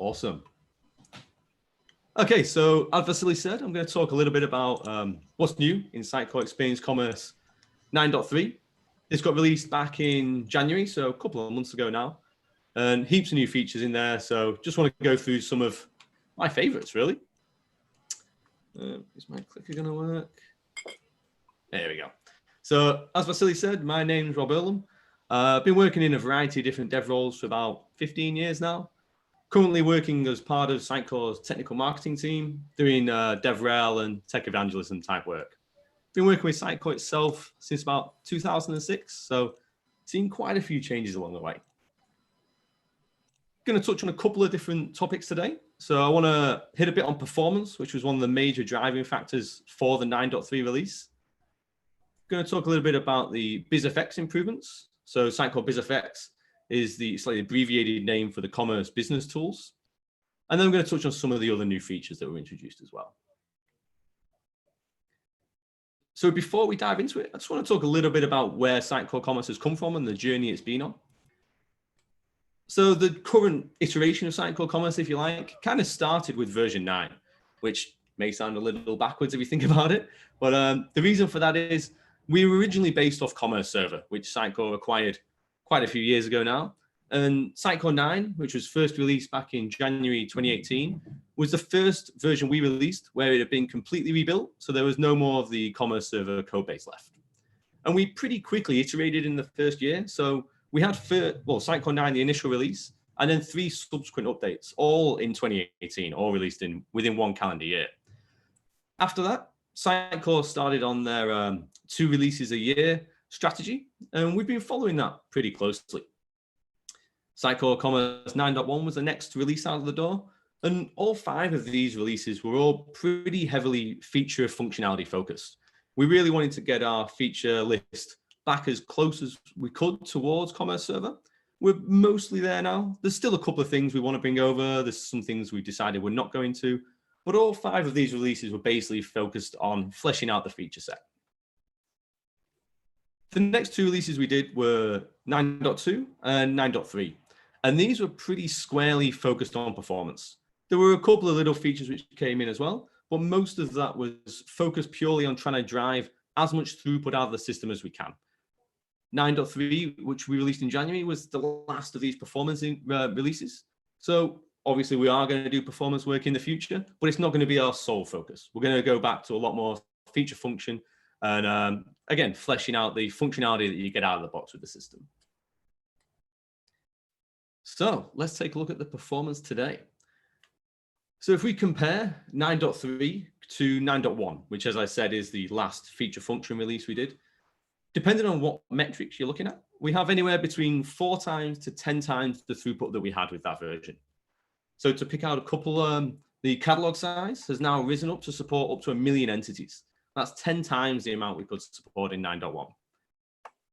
Awesome. Okay, so as Vasily said, I'm going to talk a little bit about what's new in Sitecore Experience Commerce 9.3. This got released back in January, so a couple of months ago now, and heaps of new features in there. So just want to go through some of my favorites, really. Is my clicker going to work? There we go. So as Vasily said, my name's Rob Earlam. I've been working in a variety of different dev roles for about 15 years now. Currently working as part of Sitecore's technical marketing team, doing DevRel and Tech Evangelism type work. Been working with Sitecore itself since about 2006, so seen quite a few changes along the way. Going to touch on a couple of different topics today. So I want to hit a bit on performance, which was one of the major driving factors for the 9.3 release. Going to talk a little bit about the BizFX improvements. So Sitecore BizFX is the slightly abbreviated name for the commerce business tools. And then I'm going to touch on some of the other new features that were introduced as well. So before we dive into it, I just want to talk a little bit about where Sitecore Commerce has come from and the journey it's been on. So the current iteration of Sitecore Commerce, if you like, kind of started with version 9, which may sound a little backwards if you think about it. But the reason for that is we were originally based off Commerce Server, which Sitecore acquired quite a few years ago now. And Sitecore 9, which was first released back in January 2018, was the first version we released where it had been completely rebuilt. So there was no more of the Commerce Server code base left. And we pretty quickly iterated in the first year. So we had, Sitecore 9, the initial release, and then 3 subsequent updates, all in 2018, all released within 1 calendar year. After that, Sitecore started on their 2 releases a year strategy, and we've been following that pretty closely. Sitecore Commerce 9.1 was the next release out of the door, and all 5 of these releases were all pretty heavily feature functionality focused. We really wanted to get our feature list back as close as we could towards Commerce Server. We're mostly there now. There's still a couple of things we want to bring over. There's some things we decided we're not going to, but all 5 of these releases were basically focused on fleshing out the feature set. The next 2 releases we did were 9.2 and 9.3, and these were pretty squarely focused on performance. There were a couple of little features which came in as well, but most of that was focused purely on trying to drive as much throughput out of the system as we can. 9.3, which we released in January, was the last of these performance releases. So obviously we are going to do performance work in the future, but it's not going to be our sole focus. We're going to go back to a lot more feature function and again, fleshing out the functionality that you get out of the box with the system. So let's take a look at the performance today. So if we compare 9.3 to 9.1, which as I said is the last feature function release we did, depending on what metrics you're looking at, we have anywhere between 4 times to 10 times the throughput that we had with that version. So to pick out a couple, the catalog size has now risen up to support up to 1 million entities. That's 10 times the amount we could support in 9.1.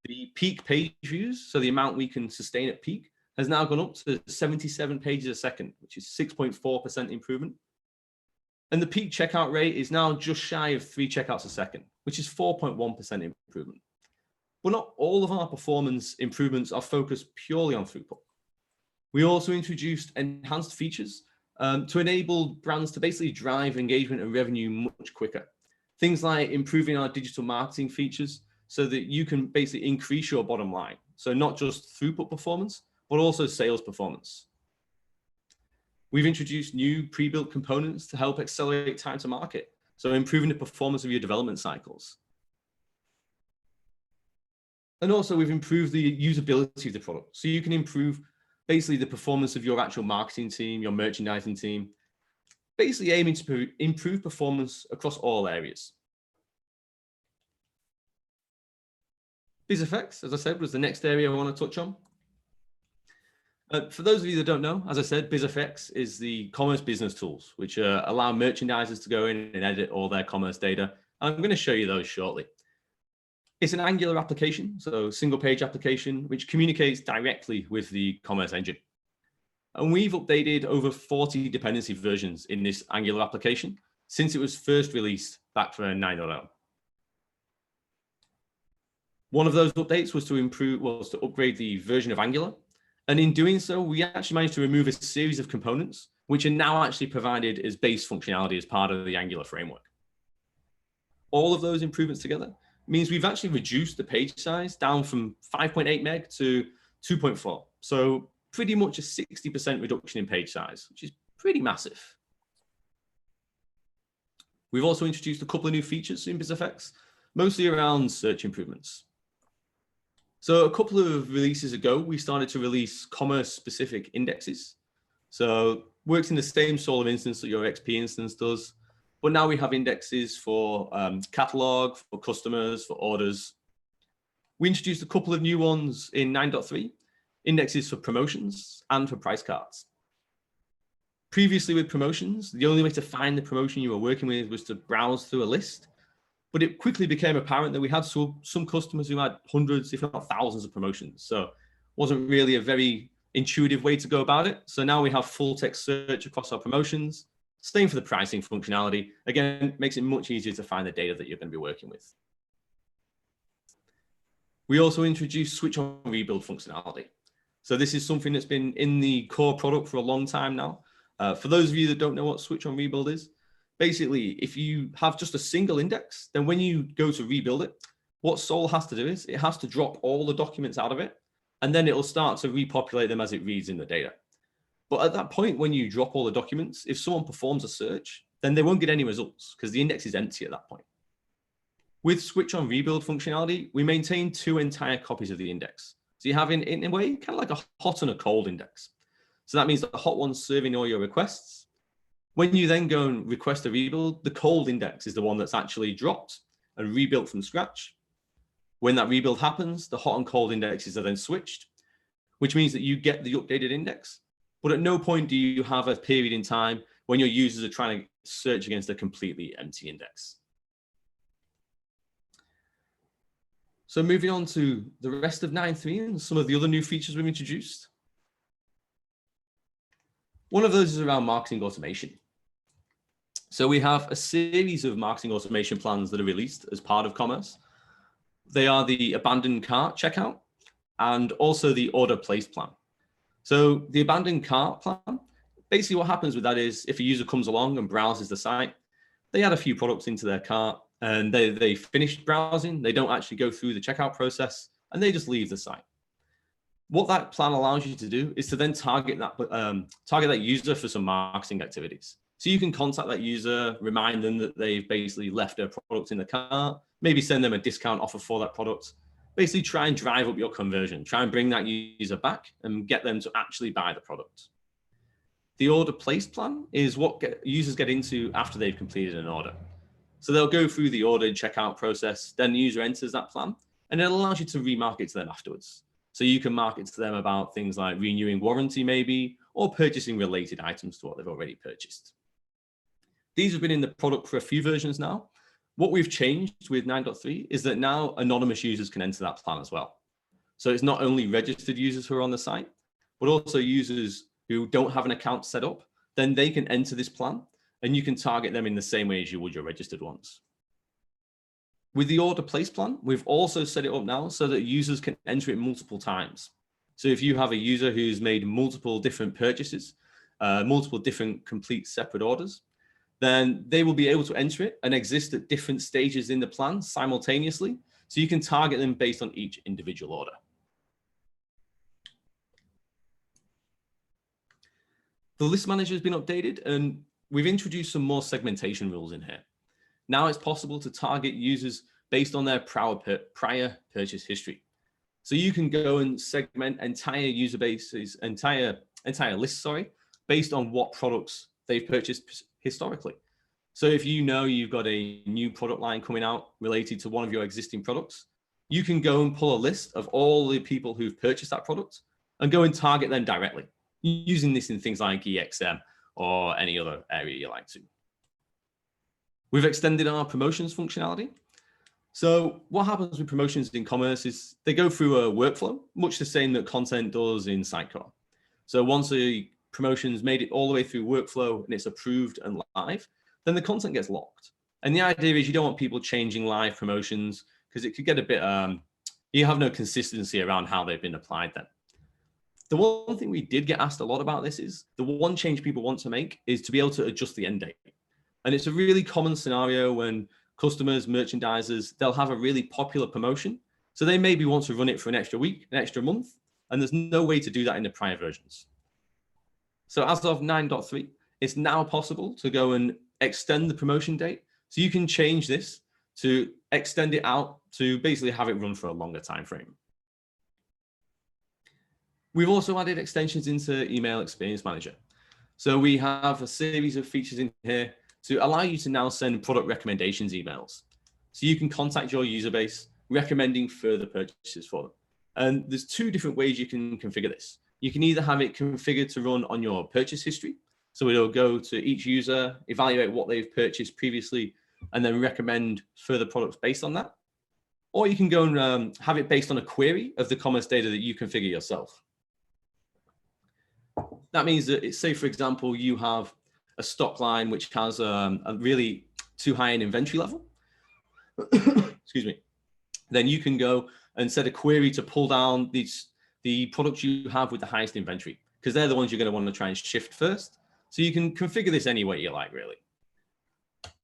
The peak page views, so the amount we can sustain at peak, has now gone up to 77 pages a second, which is 6.4% improvement. And the peak checkout rate is now just shy of 3 checkouts a second, which is 4.1% improvement. But not all of our performance improvements are focused purely on throughput. We also introduced enhanced features to enable brands to basically drive engagement and revenue much quicker. Things like improving our digital marketing features so that you can basically increase your bottom line. So not just throughput performance, but also sales performance. We've introduced new pre-built components to help accelerate time to market, so improving the performance of your development cycles. And also we've improved the usability of the product, so you can improve basically the performance of your actual marketing team, your merchandising team, basically aiming to improve performance across all areas. BizFX, as I said, was the next area I want to touch on. For those of you that don't know, as I said, BizFX is the commerce business tools, which allow merchandisers to go in and edit all their commerce data. I'm going to show you those shortly. It's an Angular application, so single page application, which communicates directly with the commerce engine. And we've updated over 40 dependency versions in this Angular application since it was first released back for 9.0. One of those updates was to upgrade the version of Angular. And in doing so, we actually managed to remove a series of components which are now actually provided as base functionality as part of the Angular framework. All of those improvements together means we've actually reduced the page size down from 5.8 meg to 2.4. So pretty much a 60% reduction in page size, which is pretty massive. We've also introduced a couple of new features in BizFX, mostly around search improvements. So a couple of releases ago, we started to release commerce-specific indexes. So works in the same sort of instance that your XP instance does, but now we have indexes for catalog, for customers, for orders. We introduced a couple of new ones in 9.3, indexes for promotions and for price cards. Previously with promotions, the only way to find the promotion you were working with was to browse through a list. But it quickly became apparent that we had some customers who had hundreds, if not thousands of promotions. So it wasn't really a very intuitive way to go about it. So now we have full text search across our promotions. Same for the pricing functionality. Again, makes it much easier to find the data that you're going to be working with. We also introduced switch on rebuild functionality. So this is something that's been in the core product for a long time now. For those of you that don't know what switch on rebuild is, basically, if you have just a single index, then when you go to rebuild it, what Sol has to do is it has to drop all the documents out of it, and then it'll start to repopulate them as it reads in the data. But at that point, when you drop all the documents, if someone performs a search, then they won't get any results because the index is empty at that point. With switch on rebuild functionality, we maintain 2 entire copies of the index. So you have in a way, kind of like a hot and a cold index. So that means the hot one's serving all your requests. When you then go and request a rebuild, the cold index is the one that's actually dropped and rebuilt from scratch. When that rebuild happens, the hot and cold indexes are then switched, which means that you get the updated index. But at no point do you have a period in time when your users are trying to search against a completely empty index. So moving on to the rest of 9.3 and some of the other new features we've introduced. One of those is around marketing automation. So we have a series of marketing automation plans that are released as part of Commerce. They are the abandoned cart checkout and also the order place plan. So the abandoned cart plan, basically what happens with that is if a user comes along and browses the site, they add a few products into their cart and they finish browsing, they don't actually go through the checkout process and they just leave the site. What that plan allows you to do is to then target that user for some marketing activities. So you can contact that user, remind them that they've basically left their product in the cart, maybe send them a discount offer for that product. Basically try and drive up your conversion, try and bring that user back and get them to actually buy the product. The order place plan is what users get into after they've completed an order. So they'll go through the order and checkout process, then the user enters that plan, and it allows you to remarket to them afterwards. So you can market to them about things like renewing warranty maybe, or purchasing related items to what they've already purchased. These have been in the product for a few versions now. What we've changed with 9.3 is that now anonymous users can enter that plan as well. So it's not only registered users who are on the site, but also users who don't have an account set up, then they can enter this plan and you can target them in the same way as you would your registered ones. With the order place plan, we've also set it up now so that users can enter it multiple times. So if you have a user who's made multiple different purchases, multiple different complete separate orders, then they will be able to enter it and exist at different stages in the plan simultaneously. So you can target them based on each individual order. The list manager has been updated and we've introduced some more segmentation rules in here. Now it's possible to target users based on their prior purchase history. So you can go and segment entire user bases, entire lists, based on what products they've purchased historically. So if you know you've got a new product line coming out related to one of your existing products, you can go and pull a list of all the people who've purchased that product and go and target them directly, using this in things like EXM or any other area you like to. We've extended our promotions functionality. So what happens with promotions in Commerce is they go through a workflow, much the same that content does in Sitecore. So once a promotion's made it all the way through workflow and it's approved and live, then the content gets locked. And the idea is you don't want people changing live promotions because it could get a bit, you have no consistency around how they've been applied then. The one thing we did get asked a lot about this is the one change people want to make is to be able to adjust the end date. And it's a really common scenario when customers, merchandisers, they'll have a really popular promotion. So they maybe want to run it for an extra week, an extra month, and there's no way to do that in the prior versions. So as of 9.3, it's now possible to go and extend the promotion date. So you can change this to extend it out to basically have it run for a longer time frame. We've also added extensions into Email Experience Manager. So we have a series of features in here to allow you to now send product recommendations emails. So you can contact your user base recommending further purchases for them. And there's two different ways you can configure this. You can either have it configured to run on your purchase history. So it'll go to each user, evaluate what they've purchased previously, and then recommend further products based on that. Or you can go and have it based on a query of the commerce data that you configure yourself. That means that, say, for example, you have a stock line which has a really too high an inventory level. Excuse me. Then you can go and set a query to pull down the products you have with the highest inventory, because they're the ones you're going to want to try and shift first. So you can configure this any way you like, really.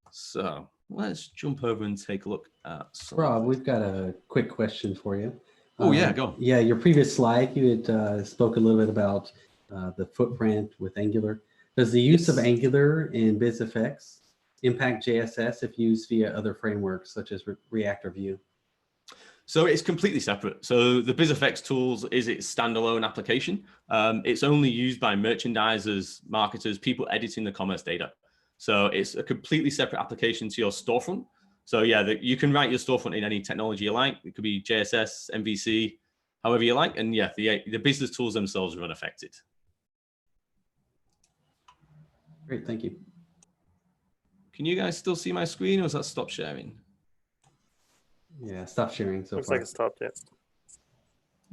So let's jump over and take a look at some. Rob, we've got a quick question for you. Oh, yeah, go on. Yeah, your previous slide, you had spoke a little bit about the footprint with Angular. Does the use of Angular in BizFX impact JSS if used via other frameworks such as React or Vue? So it's completely separate. So the BizFX tools is its standalone application. It's only used by merchandisers, marketers, people editing the commerce data. So it's a completely separate application to your storefront. So yeah, you can write your storefront in any technology you like. It could be JSS, MVC, however you like. And yeah, the business tools themselves are unaffected. Great, thank you. Can you guys still see my screen, or has that stopped sharing? Yeah, stop sharing so Looks far. like it stopped, yeah.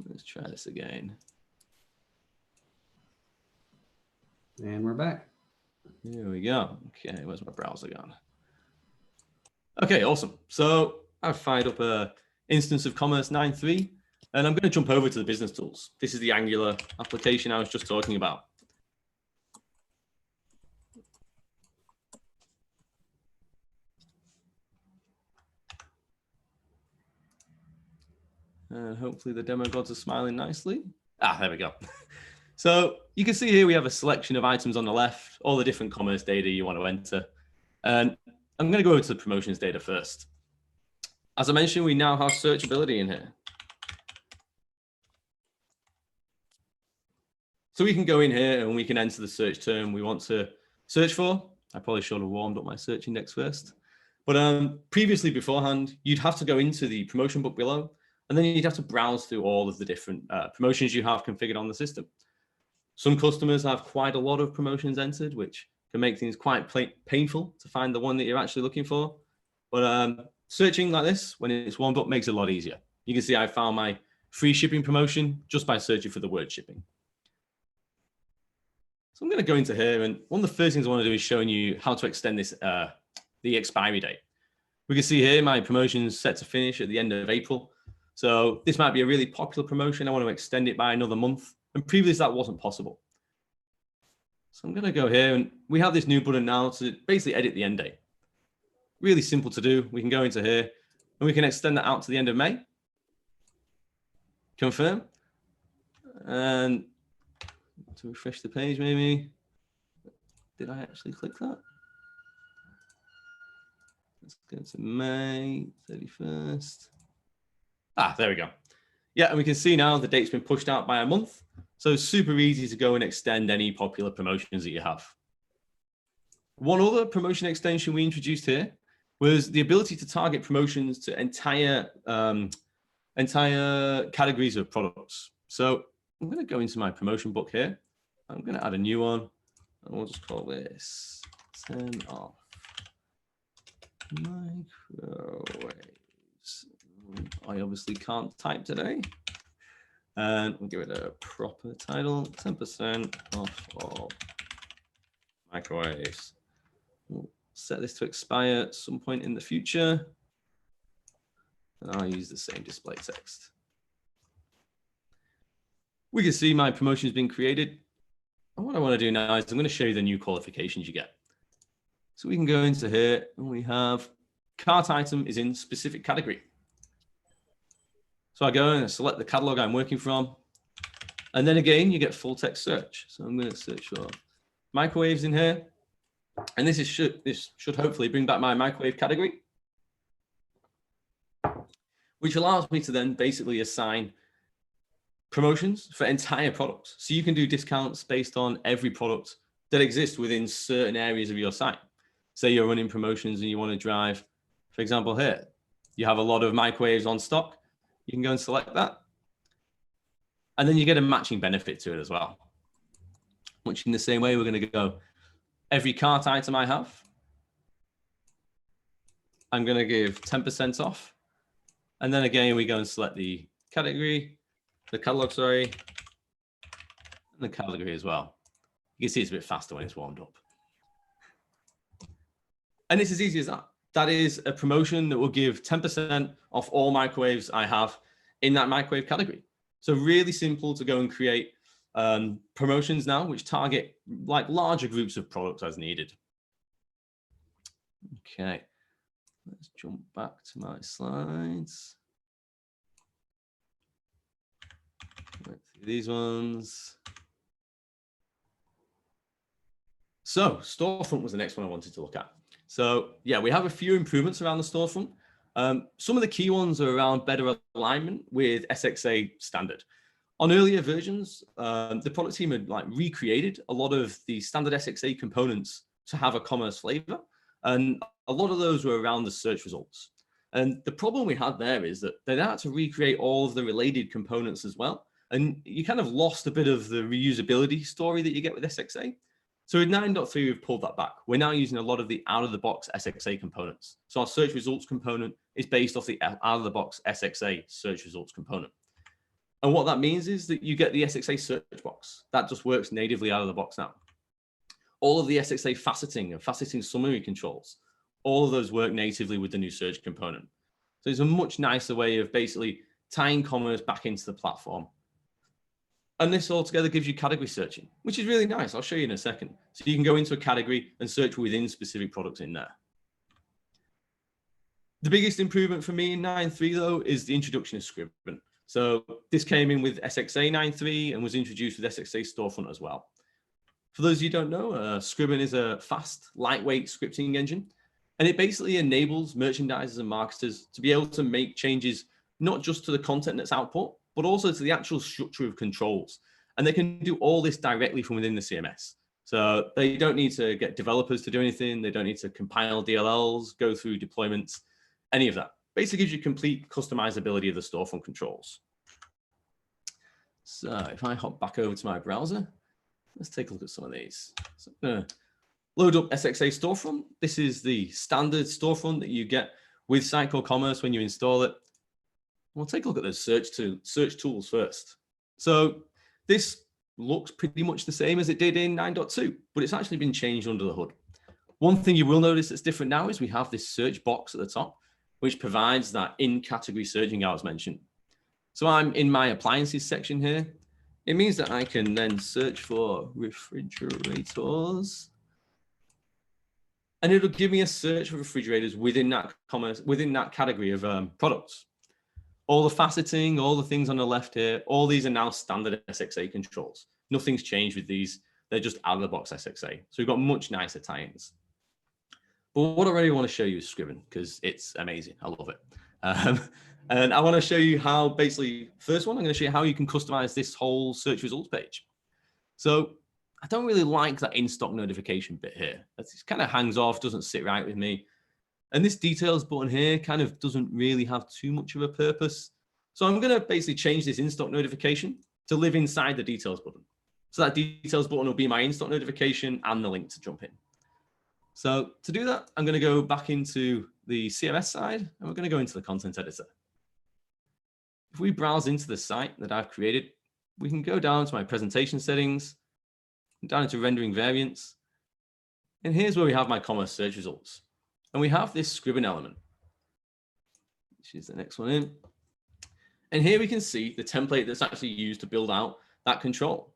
Let's try this again. And we're back. Here we go. Okay, where's my browser gone? Okay, awesome. So I've fired up an instance of Commerce 9.3, and I'm going to jump over to the business tools. This is the Angular application I was just talking about. And hopefully the demo gods are smiling nicely. Ah, there we go. So you can see here we have a selection of items on the left, all the different commerce data you want to enter. And I'm going to go over to the promotions data first. As I mentioned, we now have searchability in here. So we can go in here and we can enter the search term we want to search for. I probably should have warmed up my search index first. But previously, beforehand, you'd have to go into the promotion book below, and then you'd have to browse through all of the different promotions you have configured on the system. Some customers have quite a lot of promotions entered, which can make things quite painful to find the one that you're actually looking for. But searching like this, when it's warmed up, makes it a lot easier. You can see I found my free shipping promotion just by searching for the word shipping. So I'm going to go into here, and one of the first things I want to do is showing you how to extend this, the expiry date. We can see here my promotion is set to finish at the end of April. So this might be a really popular promotion. I want to extend it by another month. And previously that wasn't possible. So I'm going to go here, and we have this new button now to basically edit the end date. Really simple to do. We can go into here and we can extend that out to the end of May. Confirm. And to refresh the page, maybe. Did I actually click that? Let's go to May 31st. Ah, there we go. Yeah, and we can see now the date's been pushed out by a month. So super easy to go and extend any popular promotions that you have. One other promotion extension we introduced here was the ability to target promotions to entire categories of products. So I'm going to go into my promotion book here. I'm going to add a new one, and we'll just call this 10 off microwaves. I obviously can't type today. And we'll give it a proper title, 10% off all microwaves. We'll set this to expire at some point in the future. And I'll use the same display text. We can see my promotion has been created. And what I want to do now is I'm going to show you the new qualifications you get. So we can go into here and we have cart item is in specific category. So I go and I select the catalog I'm working from. And then again, you get full text search. So I'm going to search for microwaves in here. And this should hopefully bring back my microwave category, which allows me to then basically assign promotions for entire products. So you can do discounts based on every product that exists within certain areas of your site. Say you're running promotions and you want to drive, for example, here, you have a lot of microwaves on stock. You can go and select that. And then you get a matching benefit to it as well. Much in the same way, we're going to go every cart item I have, I'm going to give 10% off. And then again, we go and select the category, the catalog, sorry, and the category as well. You can see it's a bit faster when it's warmed up. And it's as easy as that. That is a promotion that will give 10% off all microwaves I have in that microwave category. So really simple to go and create promotions now, which target like larger groups of products as needed. Okay, let's jump back to my slides. Right through these ones. So storefront was the next one I wanted to look at. So yeah, we have a few improvements around the storefront. Some of the key ones are around better alignment with SXA standard. On earlier versions, the product team had like recreated a lot of the standard SXA components to have a commerce flavor. And a lot of those were around the search results. And the problem we had there is that they had to recreate all of the related components as well. And you kind of lost a bit of the reusability story that you get with SXA. So with 9.3, we've pulled that back. We're now using a lot of the out-of-the-box SXA components. So our search results component is based off the out-of-the-box SXA search results component. And what that means is that you get the SXA search box. That just works natively out of the box now. All of the SXA faceting and faceting summary controls, all of those work natively with the new search component. So it's a much nicer way of basically tying commerce back into the platform. And this altogether gives you category searching, which is really nice. I'll show you in a second. So you can go into a category and search within specific products in there. The biggest improvement for me in 9.3 though is the introduction of Scriban. So this came in with SXA 9.3 and was introduced with SXA Storefront as well. For those of you who don't know, Scriban is a fast, lightweight scripting engine. And it basically enables merchandisers and marketers to be able to make changes, not just to the content that's output, but also to the actual structure of controls. And they can do all this directly from within the CMS. So they don't need to get developers to do anything. They don't need to compile DLLs, go through deployments, any of that. Basically gives you complete customizability of the storefront controls. So if I hop back over to my browser, let's take a look at some of these. So I'm going to load up SXA Storefront. This is the standard storefront that you get with Sitecore Commerce when you install it. We'll take a look at the search tools first. So this looks pretty much the same as it did in 9.2, but it's actually been changed under the hood. One thing you will notice that's different now is we have this search box at the top, which provides that in-category searching I was mentioned. So I'm in my appliances section here. It means that I can then search for refrigerators. And it'll give me a search for refrigerators within that category of products. All the faceting, all the things on the left here, all these are now standard SXA controls. Nothing's changed with these. They're just out of the box SXA. So we've got much nicer tie-ins. But what I really want to show you is Scriban because it's amazing. I love it. And I want to show you how basically, first one, I'm going to show you how you can customize this whole search results page. So I don't really like that in-stock notification bit here. It kind of hangs off, doesn't sit right with me. And this details button here kind of doesn't really have too much of a purpose. So I'm going to basically change this in-stock notification to live inside the details button. So that details button will be my in-stock notification and the link to jump in. So to do that, I'm going to go back into the CMS side and we're going to go into the content editor. If we browse into the site that I've created, we can go down to my presentation settings, down into rendering variants. And here's where we have my commerce search results. And we have this Scriban element, which is the next one in. And here we can see the template that's actually used to build out that control.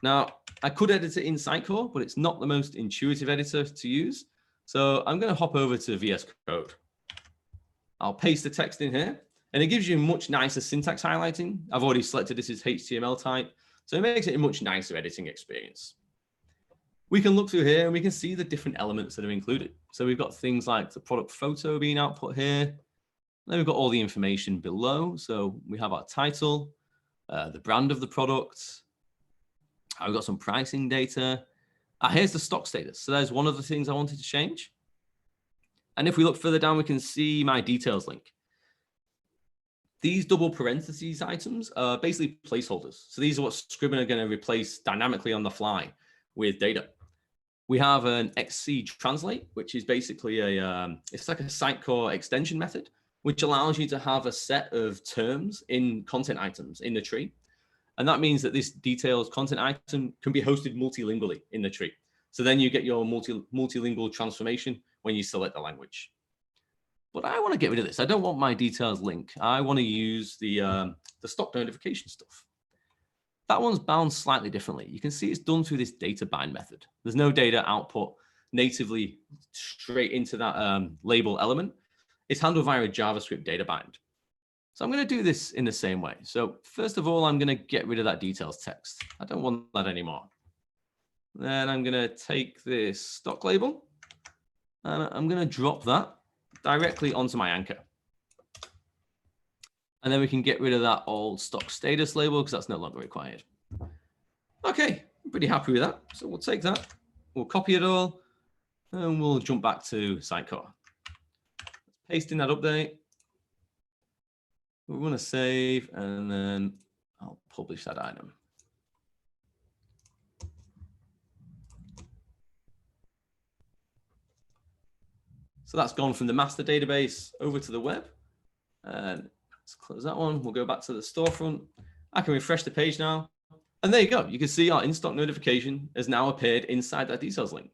Now, I could edit it in Sitecore, but it's not the most intuitive editor to use. So I'm going to hop over to VS Code. I'll paste the text in here, and it gives you much nicer syntax highlighting. I've already selected this as HTML type, so it makes it a much nicer editing experience. We can look through here and we can see the different elements that are included. So we've got things like the product photo being output here. Then we've got all the information below. So we have our title, the brand of the product. We've got some pricing data. Here's the stock status. So there's one of the things I wanted to change. And if we look further down, we can see my details link. These double parentheses items are basically placeholders. So these are what Scriban are going to replace dynamically on the fly with data. We have an XC translate, which is basically it's like a Sitecore extension method, which allows you to have a set of terms in content items in the tree. And that means that this details content item can be hosted multilingually in the tree. So then you get your multilingual transformation when you select the language. But I want to get rid of this. I don't want my details link. I want to use the stock notification stuff. That one's bound slightly differently. You can see it's done through this data bind method. There's no data output natively straight into that label element. It's handled via a JavaScript data bind. So I'm going to do this in the same way. So first of all, I'm going to get rid of that details text. I don't want that anymore. Then I'm going to take this stock label and I'm going to drop that directly onto my anchor. And then we can get rid of that old stock status label because that's no longer required. Okay, I'm pretty happy with that. So we'll take that, we'll copy it all, and we'll jump back to Sitecore. Paste in that update. We want to save, and then I'll publish that item. So that's gone from the master database over to the web. And let's close that one. We'll go back to the storefront. I can refresh the page now. And there you go. You can see our in-stock notification has now appeared inside that details link.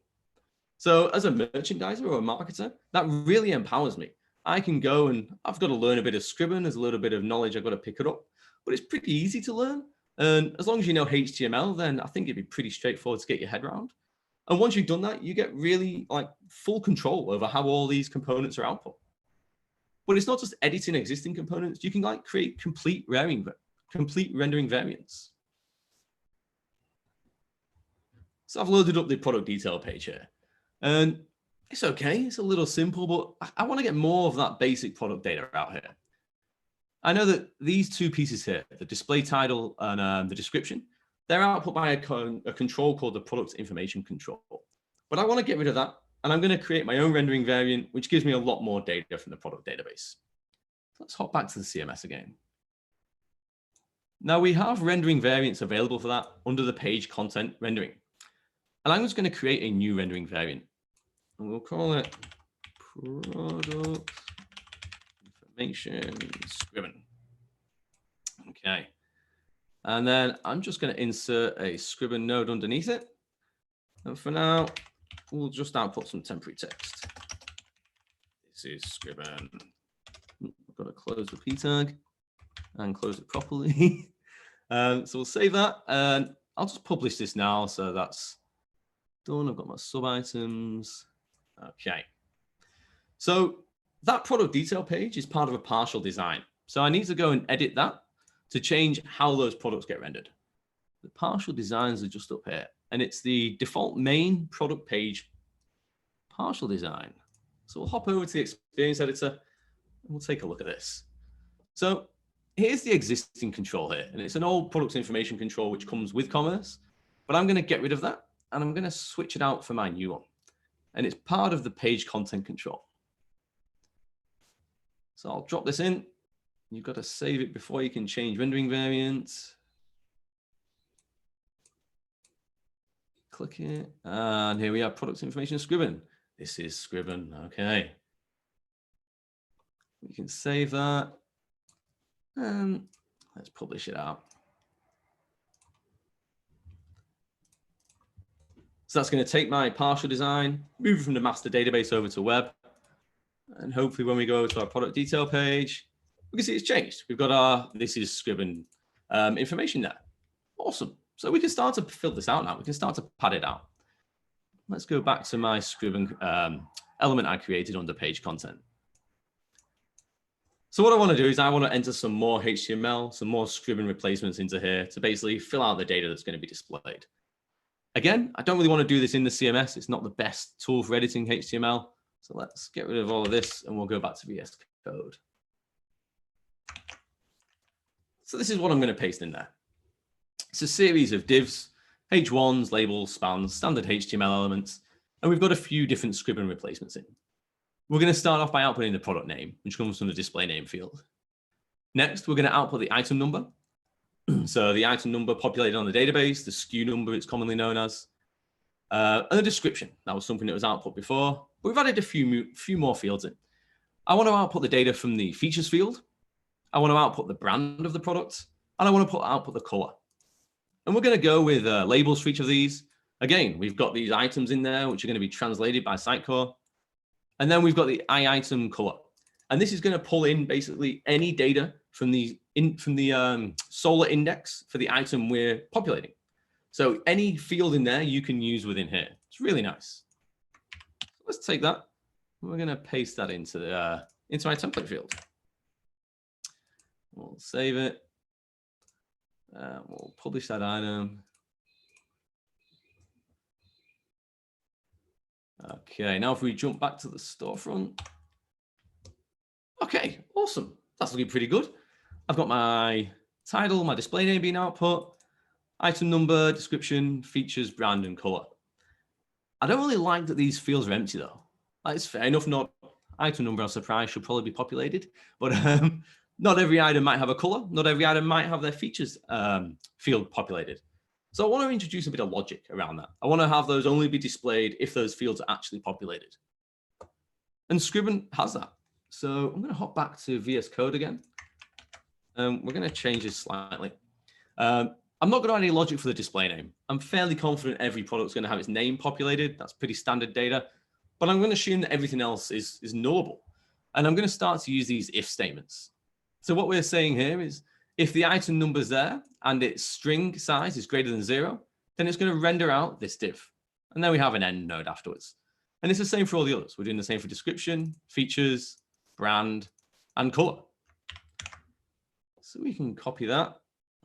So as a merchandiser or a marketer, that really empowers me. I can go and I've got to learn a bit of Scriban. There's a little bit of knowledge I've got to pick it up, but it's pretty easy to learn. And as long as you know HTML, then I think it'd be pretty straightforward to get your head around. And once you've done that, you get really like full control over how all these components are output. But it's not just editing existing components. You can like create complete rendering variants. So I've loaded up the product detail page here, and it's okay. It's a little simple, but I want to get more of that basic product data out here. I know that these two pieces here, the display title and the description, they're output by a control called the product information control. But I want to get rid of that, and I'm going to create my own rendering variant, which gives me a lot more data from the product database. Let's hop back to the CMS again. Now we have rendering variants available for that under the page content rendering. And I'm just going to create a new rendering variant. And we'll call it product information Scriban. Okay. And then I'm just going to insert a Scriban node underneath it. And for now, we'll just output some temporary text. This is Scriban. I've got to close the P tag and close it properly. So we'll save that. And I'll just publish this now. So that's done. I've got my sub items. Okay. So that product detail page is part of a partial design. So I need to go and edit that to change how those products get rendered. The partial designs are just up here, and it's the default main product page partial design. So we'll hop over to the experience editor and we'll take a look at this. So here's the existing control here, and it's an old product information control which comes with Commerce, but I'm going to get rid of that and I'm going to switch it out for my new one. And it's part of the page content control. So I'll drop this in. You've got to save it before you can change rendering variants. Click it. And here we have product information Scriban. This is Scriban. Okay. We can save that. And let's publish it out. So that's going to take my partial design, move it from the master database over to web. And hopefully when we go to our product detail page, we can see it's changed. We've got our, this is Scriban information there. Awesome. So we can start to fill this out now. We can start to pad it out. Let's go back to my Scriban element I created under page content. So what I want to do is I want to enter some more HTML, some more Scriban replacements into here to basically fill out the data that's going to be displayed. Again, I don't really want to do this in the CMS. It's not the best tool for editing HTML. So let's get rid of all of this and we'll go back to VS Code. So this is what I'm going to paste in there. It's a series of divs, H1s, labels, spans, standard HTML elements, and we've got a few different Scriban replacements in. We're going to start off by outputting the product name, which comes from the display name field. Next, we're going to output the item number. So the item number populated on the database, the SKU number it's commonly known as, and the description. That was something that was output before, but we've added a few more fields in. I want to output the data from the features field. I want to output the brand of the product, and I want to output the color. And we're going to go with labels for each of these. Again, we've got these items in there, which are going to be translated by Sitecore. And then we've got the item color. And this is going to pull in basically any data from the Solar index for the item we're populating. So any field in there you can use within here. It's really nice. Let's take that. We're going to paste that into my template field. We'll save it. We'll publish that item. Okay, now if we jump back to the storefront. Okay, awesome. That's looking pretty good. I've got my title, my display name being output, item number, description, features, brand, and color. I don't really like that these fields are empty though. It's fair enough. Not item number, I'm surprised, should probably be populated, but not every item might have a color. Not every item might have their features field populated. So I want to introduce a bit of logic around that. I want to have those only be displayed if those fields are actually populated. And Scriban has that. So I'm going to hop back to VS Code again. We're going to change this slightly. I'm not going to add any logic for the display name. I'm fairly confident every product's going to have its name populated. That's pretty standard data. But I'm going to assume that everything else is nullable. And I'm going to start to use these if statements. So what we're saying here is, if the item number's there and its string size is greater than 0, then it's going to render out this div. And then we have an end node afterwards. And it's the same for all the others. We're doing the same for description, features, brand, and color. So we can copy that.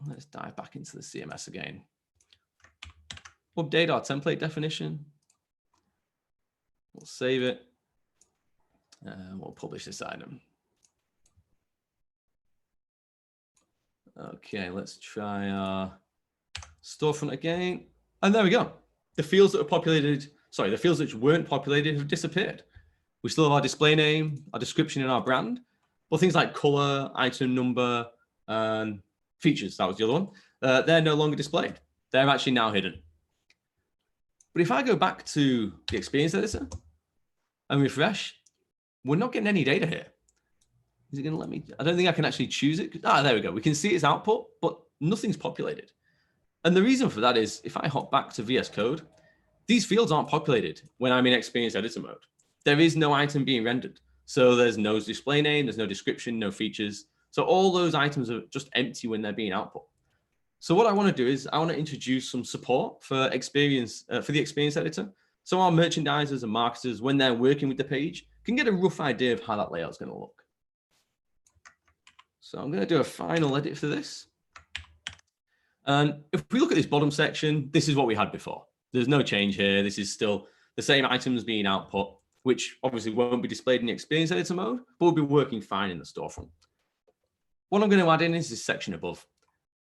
Let's dive back into the CMS again. Update our template definition. We'll save it. And we'll publish this item. Okay, let's try our storefront again. And there we go. The fields that are populated, sorry, the fields which weren't populated have disappeared. We still have our display name, our description, and our brand. But things like color, item number, and features, that was the other one, they're no longer displayed. They're actually now hidden. But if I go back to the experience editor and refresh, we're not getting any data here. Is it going to let me? I don't think I can actually choose it. There we go. We can see its output, but nothing's populated. And the reason for that is if I hop back to VS Code, these fields aren't populated when I'm in Experience Editor mode. There is no item being rendered. So there's no display name, there's no description, no features. So all those items are just empty when they're being output. So what I want to do is I want to introduce some support for the Experience Editor. So our merchandisers and marketers, when they're working with the page, can get a rough idea of how that layout is going to look. So I'm going to do a final edit for this. And if we look at this bottom section, this is what we had before. There's no change here. This is still the same items being output, which obviously won't be displayed in the Experience Editor mode, but will be working fine in the storefront. What I'm going to add in is this section above.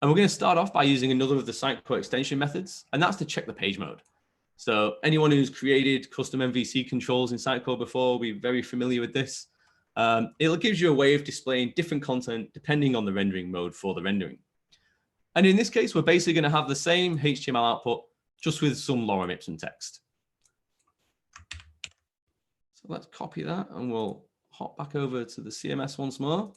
And we're going to start off by using another of the Sitecore extension methods, and that's to check the page mode. So anyone who's created custom MVC controls in Sitecore before will be very familiar with this. It gives you a way of displaying different content depending on the rendering mode for the rendering. And in this case, we're basically going to have the same HTML output, just with some lorem ipsum text. So let's copy that and we'll hop back over to the CMS once more.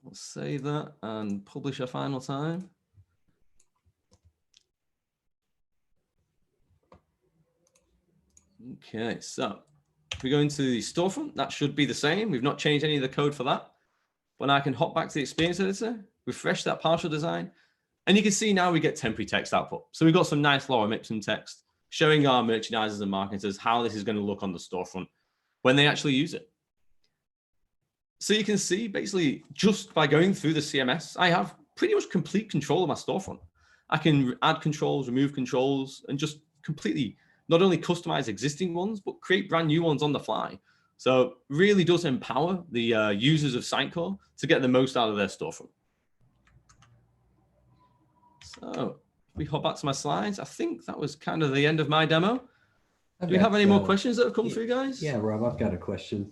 We'll save that and publish a final time. Okay, so if we go into the storefront, that should be the same. We've not changed any of the code for that. But I can hop back to the Experience Editor, refresh that partial design, and you can see now we get temporary text output. So we've got some nice lorem ipsum text showing our merchandisers and marketers how this is going to look on the storefront when they actually use it. So you can see basically just by going through the CMS, I have pretty much complete control of my storefront. I can add controls, remove controls, and just completely not only customize existing ones, but create brand new ones on the fly. So really does empower the users of Sitecore to get the most out of their storefront. So we hop back to my slides. I think that was kind of the end of my demo. Do we have any more questions that have come through, guys? Yeah, Rob, I've got a question.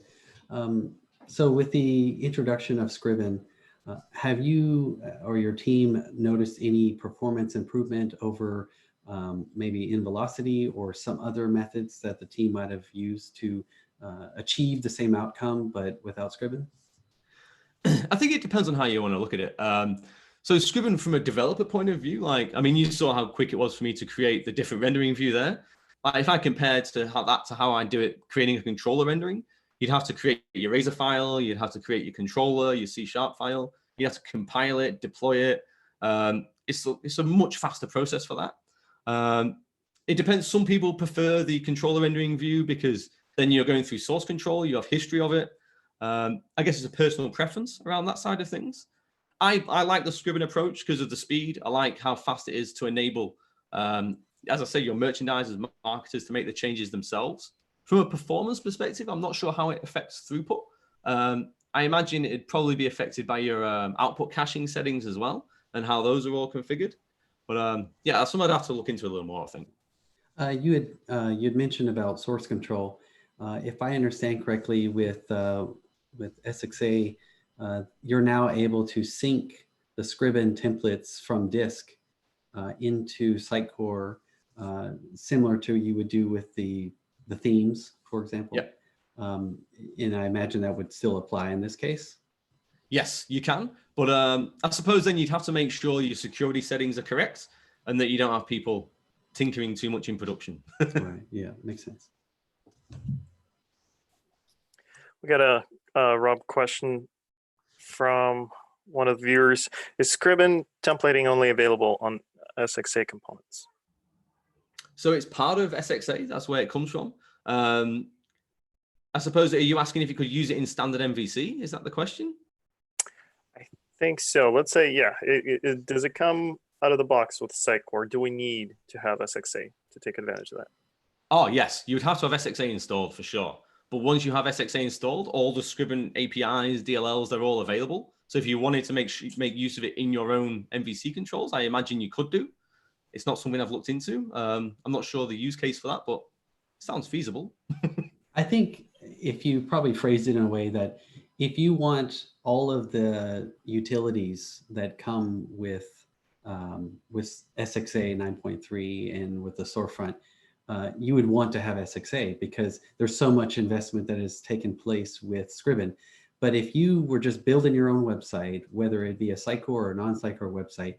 So with the introduction of Scriban, have you or your team noticed any performance improvement over maybe in velocity or some other methods that the team might have used to achieve the same outcome, but without Scriban? I think it depends on how you want to look at it. So Scriban from a developer point of view, like, I mean, you saw how quick it was for me to create the different rendering view there. If I compared to how I do it, creating a controller rendering, you'd have to create your Razor file, you'd have to create your controller, your C# file, you have to compile it, deploy it. It's a much faster process for that. It depends. Some people prefer the controller rendering view because then you're going through source control, you have history of it. I guess it's a personal preference around that side of things. I like the Scriban approach because of the speed. I like how fast it is to enable, as I say, your merchandisers, marketers to make the changes themselves. From a performance perspective, I'm not sure how it affects throughput. I imagine it'd probably be affected by your output caching settings as well and how those are all configured. But yeah, that's something I'd have to look into a little more, I think. You'd mentioned about source control. If I understand correctly, with SXA, you're now able to sync the Scriban templates from disk into Sitecore, similar to you would do with the themes, for example. Yeah. And I imagine that would still apply in this case. Yes, you can. But I suppose then you'd have to make sure your security settings are correct and that you don't have people tinkering too much in production. Right. Yeah, makes sense. We got a Rob question from one of the viewers. Is Scriban templating only available on SXA components? So it's part of SXA. That's where it comes from. I suppose, are you asking if you could use it in standard MVC? Is that the question? I think so. Let's say, yeah. Does it come out of the box with Sitecore? Do we need to have SXA to take advantage of that? Oh, yes. You would have to have SXA installed for sure. But once you have SXA installed, all the Scriban APIs, DLLs, they're all available. So if you wanted to make use of it in your own MVC controls, I imagine you could do. It's not something I've looked into. I'm not sure the use case for that, but it sounds feasible. I think if you probably phrased it in a way that if you want all of the utilities that come with SXA 9.3 and with the storefront, you would want to have SXA because there's so much investment that has taken place with Scriban. But if you were just building your own website, whether it be a Sitecore or non-Sitecore website,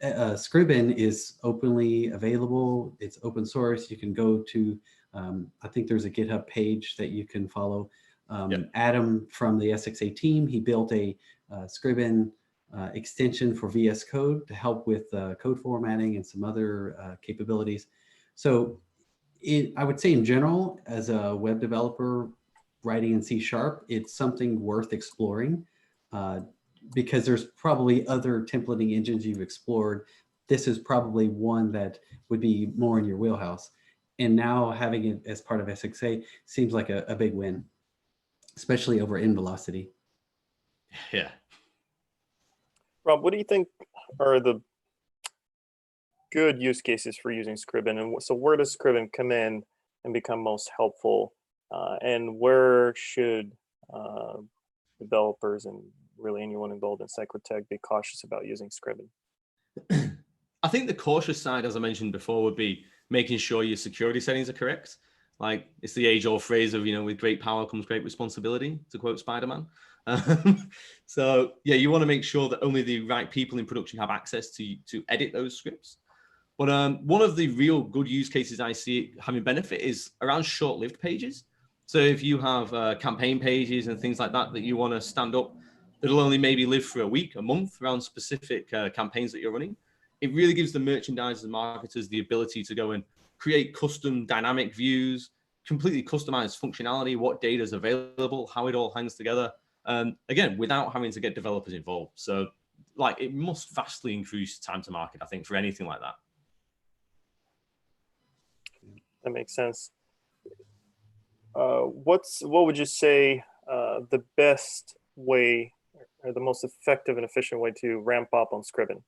Scriban is openly available. It's open source. You can go to, I think there's a GitHub page that you can follow. Yep. Adam from the SXA team, he built a Scriban extension for VS Code to help with code formatting and some other capabilities. So I would say in general, as a web developer writing in C#, it's something worth exploring because there's probably other templating engines you've explored. This is probably one that would be more in your wheelhouse. And now having it as part of SXA seems like a big win, especially over in velocity. Yeah. Rob, what do you think are the good use cases for using Scriban? And so where does Scriban come in and become most helpful? And where should developers and really anyone involved in Sitecore Tech be cautious about using Scriban? I think the cautious side, as I mentioned before, would be making sure your security settings are correct. Like it's the age-old phrase of, with great power comes great responsibility, to quote Spider-Man. So yeah, you want to make sure that only the right people in production have access to edit those scripts. But one of the real good use cases I see having benefit is around short-lived pages. So if you have campaign pages and things like that that you want to stand up that'll only maybe live for a week, a month around specific campaigns that you're running. It really gives the merchandisers and marketers the ability to go and create custom dynamic views, completely customized functionality, what data is available, how it all hangs together. Again, without having to get developers involved. So like it must vastly increase time to market, I think, for anything like that. That makes sense. What would you say the best way or the most effective and efficient way to ramp up on Scriban?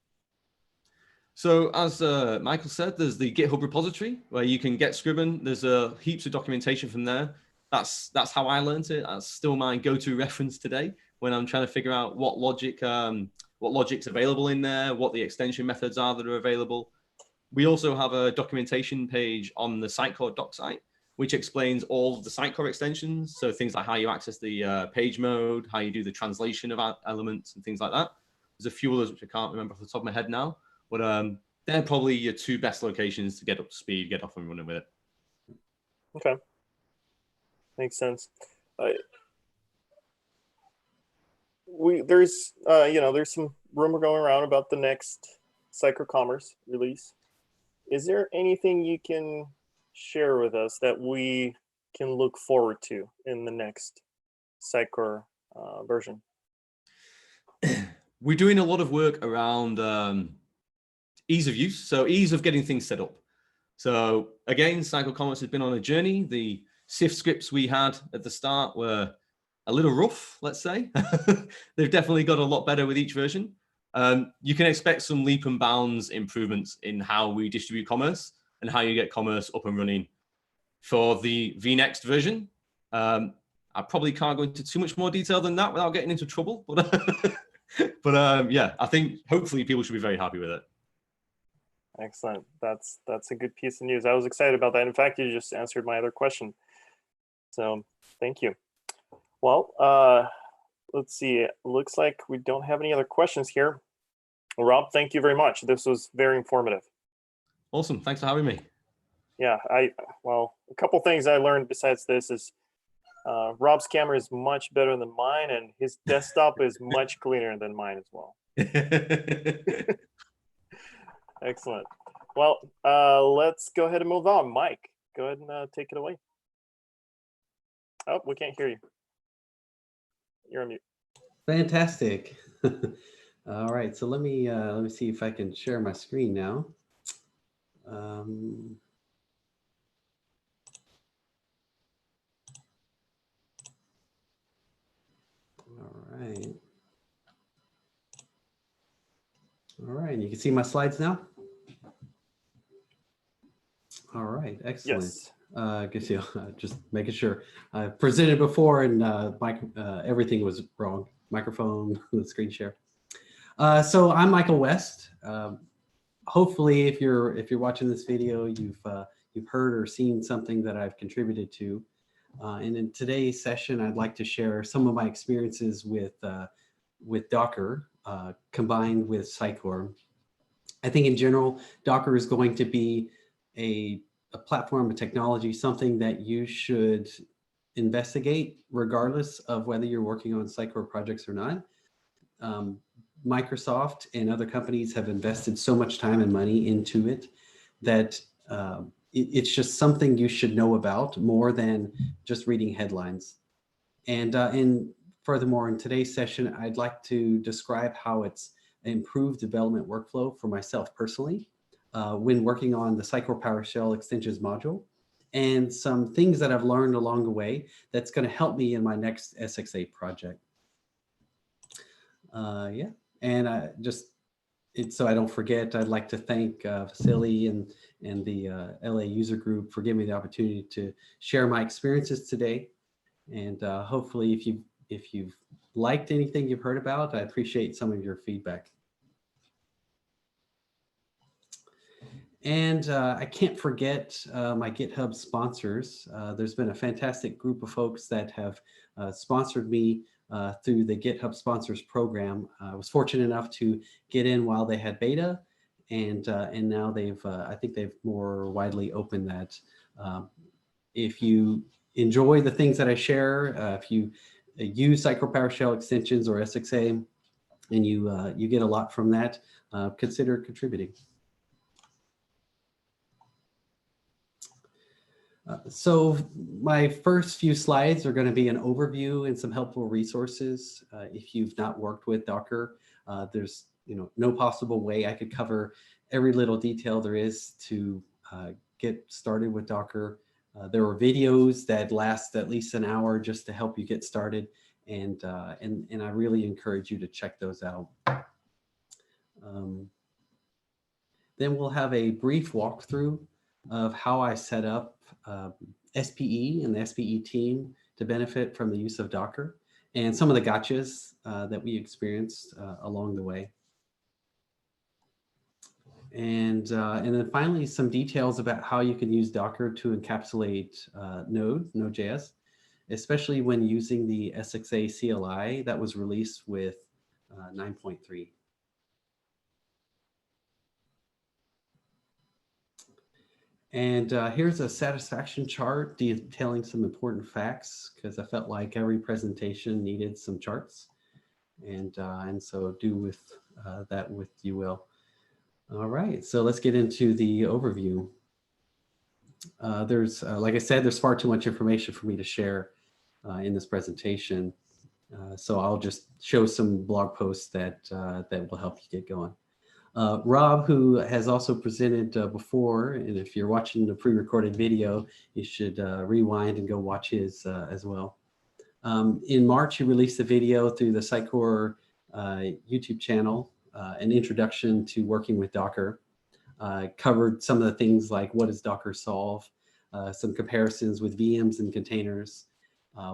So as Michael said, there's the GitHub repository where you can get Scriban. There's heaps of documentation from there. That's how I learned it. That's still my go-to reference today when I'm trying to figure out what logic's available in there, what the extension methods are that are available. We also have a documentation page on the Sitecore doc site, which explains all of the Sitecore extensions. So things like how you access the page mode, how you do the translation of elements and things like that. There's a few others which I can't remember off the top of my head now, but they're probably your two best locations to get up to speed, get off and running with it. Okay. Makes sense. There's some rumor going around about the next Sitecore Commerce release. Is there anything you can share with us that we can look forward to in the next Sitecore version? We're doing a lot of work around ease of use, so ease of getting things set up. So again, Sitecore Commerce has been on a journey. The SIF scripts we had at the start were a little rough, let's say. They've definitely got a lot better with each version. You can expect some leap and bounds improvements in how we distribute commerce and how you get commerce up and running for the next version. I probably can't go into too much more detail than that without getting into trouble, but yeah, I think hopefully people should be very happy with it. Excellent. That's a good piece of news. I was excited about that. In fact, you just answered my other question. So thank you. Well, let's see. It looks like we don't have any other questions here. Rob, thank you very much. This was very informative. Awesome. Thanks for having me. Yeah, well, a couple things I learned besides this is Rob's camera is much better than mine, and his desktop is much cleaner than mine as well. Excellent. Well, let's go ahead and move on. Mike, go ahead and take it away. Oh, we can't hear you. You're on mute. Fantastic. All right, so let me see if I can share my screen now. All right. All right, you can see my slides now? All right, excellent. Yes. I guess just making sure. I presented before and everything was wrong. Microphone, screen share. So I'm Michael West. Hopefully, if you're watching this video, you've heard or seen something that I've contributed to. And in today's session, I'd like to share some of my experiences with Docker combined with Sitecore. I think in general, Docker is going to be a platform, a technology, something that you should investigate regardless of whether you're working on Sitecore projects or not. Microsoft and other companies have invested so much time and money into it that it's just something you should know about more than just reading headlines. And furthermore, in today's session, I'd like to describe how it's improved development workflow for myself personally when working on the Sitecore PowerShell extensions module, and some things that I've learned along the way that's going to help me in my next SXA project. Yeah, and so I don't forget, I'd like to thank Vasily and the LA user group for giving me the opportunity to share my experiences today. And hopefully, if you've liked anything you've heard about, I appreciate some of your feedback. And I can't forget my GitHub sponsors. There's been a fantastic group of folks that have sponsored me through the GitHub Sponsors program. I was fortunate enough to get in while they had beta, and now I think they've more widely opened that. If you enjoy the things that I share, if you use Sitecore PowerShell extensions or SXA, and you get a lot from that, consider contributing. So my first few slides are going to be an overview and some helpful resources. If you've not worked with Docker, there's no possible way I could cover every little detail there is to get started with Docker. There are videos that last at least an hour just to help you get started, and I really encourage you to check those out. Then we'll have a brief walkthrough of how I set up SPE and the SPE team to benefit from the use of Docker, and some of the gotchas that we experienced along the way. And then finally, some details about how you can use Docker to encapsulate Node.js, especially when using the SXA CLI that was released with 9.3. And here's a satisfaction chart detailing some important facts, because I felt like every presentation needed some charts, and so do with that with you will. All right, so let's get into the overview. There's, like I said, there's far too much information for me to share in this presentation, so I'll just show some blog posts that will help you get going. Rob, who has also presented before, and if you're watching the pre-recorded video, you should rewind and go watch his as well. In March, he released a video through the Sitecore YouTube channel, an introduction to working with Docker. Covered some of the things like what does Docker solve, some comparisons with VMs and containers,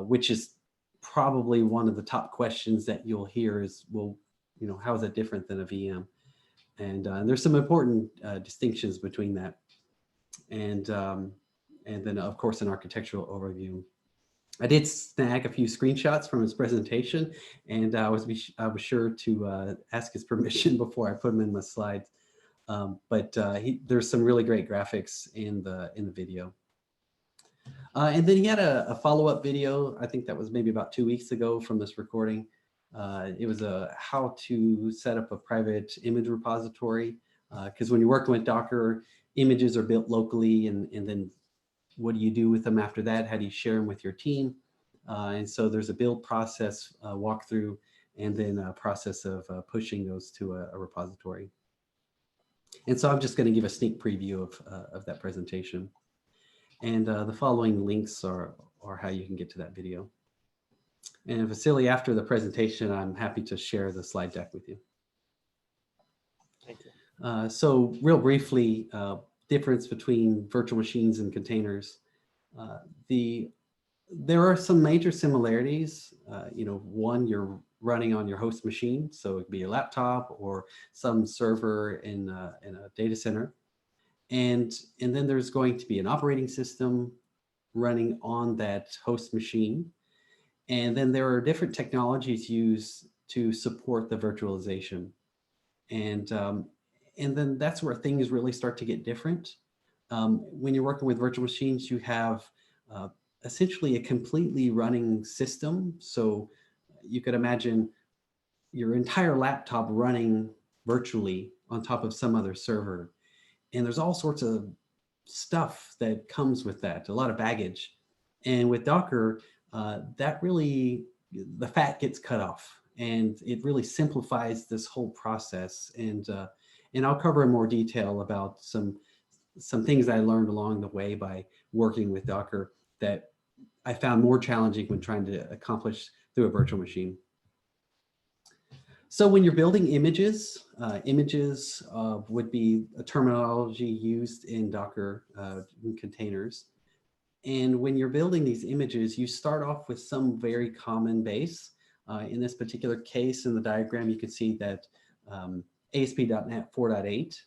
which is probably one of the top questions that you'll hear is, well, how is that different than a VM? And there's some important distinctions between that. And then, of course, an architectural overview. I did snag a few screenshots from his presentation, and I was sure to ask his permission before I put them in my slides. But there's some really great graphics in the video. And then he had a follow-up video. I think that was maybe about 2 weeks ago from this recording. It was a how to set up a private image repository, because when you're working with Docker, images are built locally, and then what do you do with them after that? How do you share them with your team? And so there's a build process walkthrough, and then a process of pushing those to a repository. And so I'm just going to give a sneak preview of that presentation. And the following links are how you can get to that video. And Vasily, after the presentation, I'm happy to share the slide deck with you. Thank you. So real briefly, difference between virtual machines and containers. There are some major similarities. One, you're running on your host machine, so it could be your laptop or some server in a data center. And then there's going to be an operating system running on that host machine. And then there are different technologies used to support the virtualization. And then that's where things really start to get different. When you're working with virtual machines, you have essentially a completely running system. So you could imagine your entire laptop running virtually on top of some other server. And there's all sorts of stuff that comes with that, a lot of baggage. And with Docker, that really, the fat gets cut off, and it really simplifies this whole process. And I'll cover in more detail about some things I learned along the way by working with Docker that I found more challenging when trying to accomplish through a virtual machine. So when you're building images, images would be a terminology used in Docker containers. And when you're building these images, you start off with some very common base. In this particular case, in the diagram, you can see that ASP.NET 4.8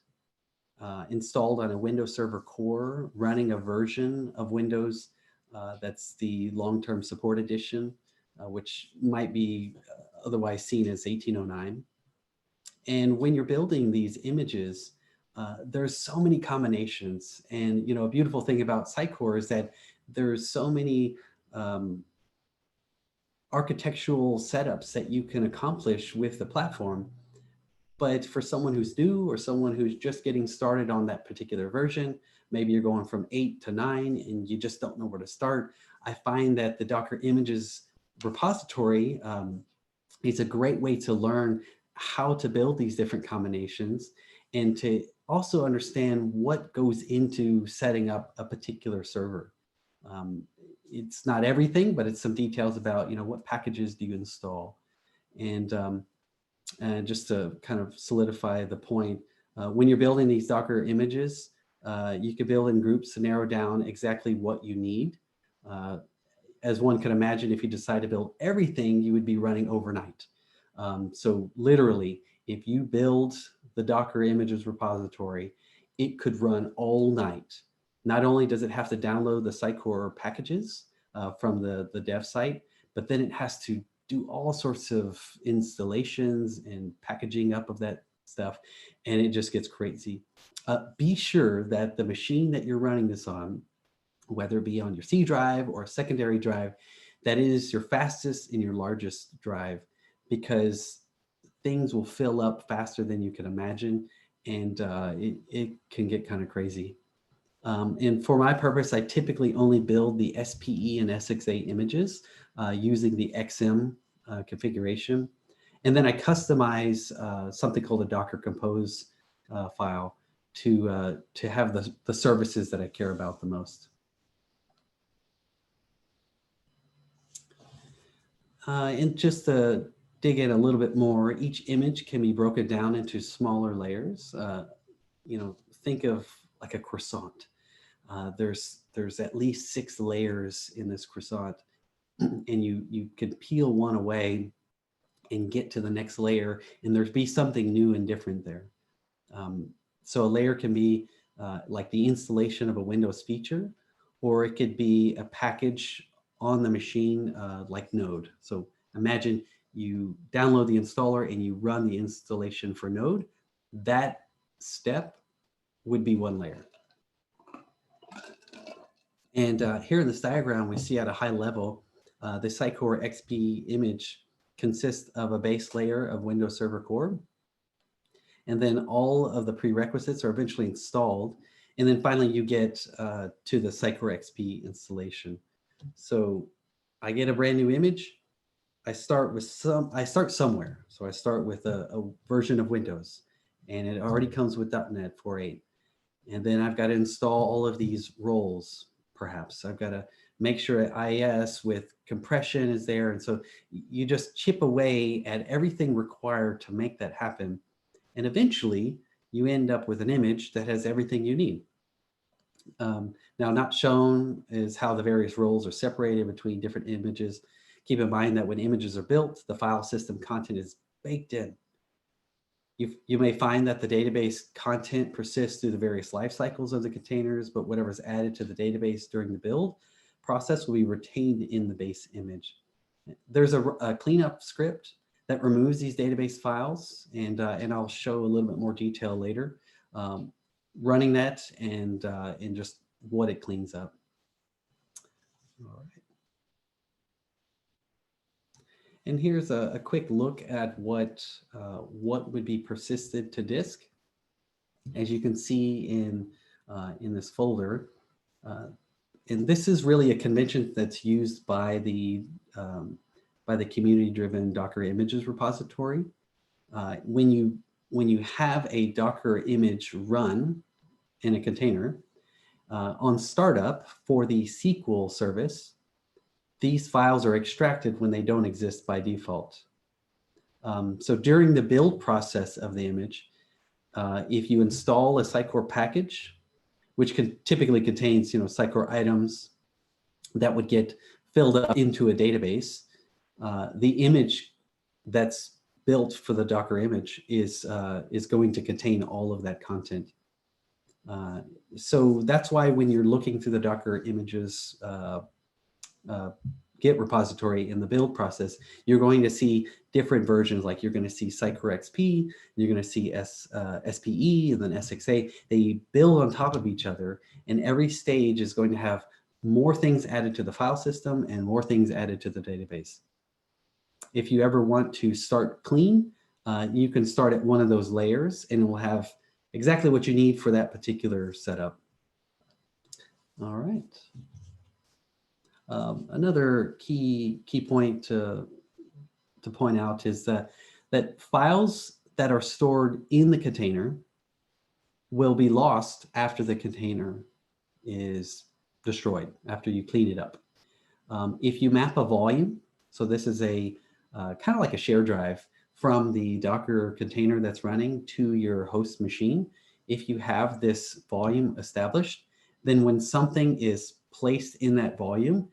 installed on a Windows Server core, running a version of Windows that's the long-term support edition, which might be otherwise seen as 1809. And when you're building these images, there's so many combinations. And a beautiful thing about Sitecore is that there's so many architectural setups that you can accomplish with the platform. But for someone who's new or someone who's just getting started on that particular version, maybe you're going from 8 to 9 and you just don't know where to start, I find that the Docker Images repository is a great way to learn how to build these different combinations and to also understand what goes into setting up a particular server. It's not everything, but it's some details about, you know, what packages do you install. And just to kind of solidify the point, when you're building these Docker images, you can build in groups to narrow down exactly what you need. As one can imagine, if you decide to build everything, you would be running overnight. So literally, if you build the Docker images repository, it could run all night. Not only does it have to download the Sitecore packages from the dev site, but then it has to do all sorts of installations and packaging up of that stuff, and it just gets crazy. Be sure that the machine that you're running this on, whether it be on your C drive or a secondary drive, that is your fastest and your largest drive, because things will fill up faster than you can imagine, and it can get kind of crazy. And for my purpose, I typically only build the SPE and SXA images using the XM configuration. And then I customize something called a Docker Compose file to have the services that I care about the most. And just to dig in a little bit more, each image can be broken down into smaller layers. You know, think of like a croissant. There's at least 6 layers in this croissant, and you can peel one away and get to the next layer, and there'd be something new and different there. So a layer can be like the installation of a Windows feature, or it could be a package on the machine like Node. So imagine you download the installer and you run the installation for Node. That step would be one layer. And here in this diagram, we see at a high level, the Sitecore XP image consists of a base layer of Windows Server Core. And then all of the prerequisites are eventually installed. And then finally, you get to the Sitecore XP installation. So I get a brand new image. I start somewhere. So I start with a version of Windows, and it already comes with .NET 4.8. And then I've got to install all of these roles. Perhaps I've got to make sure IIS with compression is there. And so you just chip away at everything required to make that happen. And eventually you end up with an image that has everything you need. Now, not shown is how the various roles are separated between different images. Keep in mind that when images are built, the file system content is baked in. You may find that the database content persists through the various life cycles of the containers, but whatever is added to the database during the build process will be retained in the base image. There's a cleanup script that removes these database files, and I'll show a little bit more detail later, running that and just what it cleans up. All right. And here's a quick look at what would be persisted to disk. As you can see in this folder, and this is really a convention that's used by the community-driven Docker images repository. When you have a Docker image run in a container, on startup for the SQL service, these files are extracted when they don't exist by default. So during the build process of the image, if you install a Sitecore package, which typically contains Sitecore items that would get filled up into a database, the image that's built for the Docker image is going to contain all of that content. So that's why when you're looking through the Docker images Git repository in the build process, you're going to see different versions. Like you're going to see Sitecore XP, you're going to see SPE, and then SXA. They build on top of each other, and every stage is going to have more things added to the file system and more things added to the database. if you ever want to start clean, you can start at one of those layers and it will have exactly what you need for that particular setup. All right. Another key point to point out is that files that are stored in the container will be lost after the container is destroyed, after you clean it up. If you map a volume, so this is a kind of like a share drive from the Docker container that's running to your host machine. If you have this volume established, then when something is placed in that volume,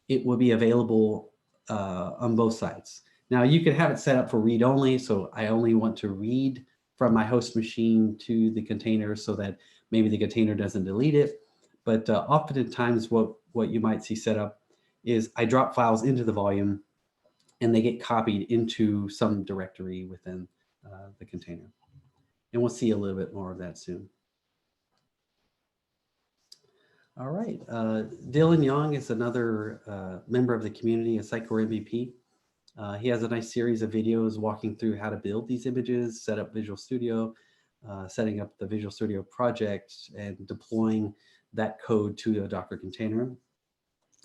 it will be available on both sides. Now you can have it set up for read only. So I only want to read from my host machine to the container so that maybe the container doesn't delete it. But oftentimes what you might see set up is I drop files into the volume and they get copied into some directory within the container. And we'll see a little bit more of that soon. All right, Dylan Young is another member of the community, a Sitecore MVP. He has a nice series of videos walking through how to build these images, set up Visual Studio, setting up the Visual Studio project, and deploying that code to a Docker container.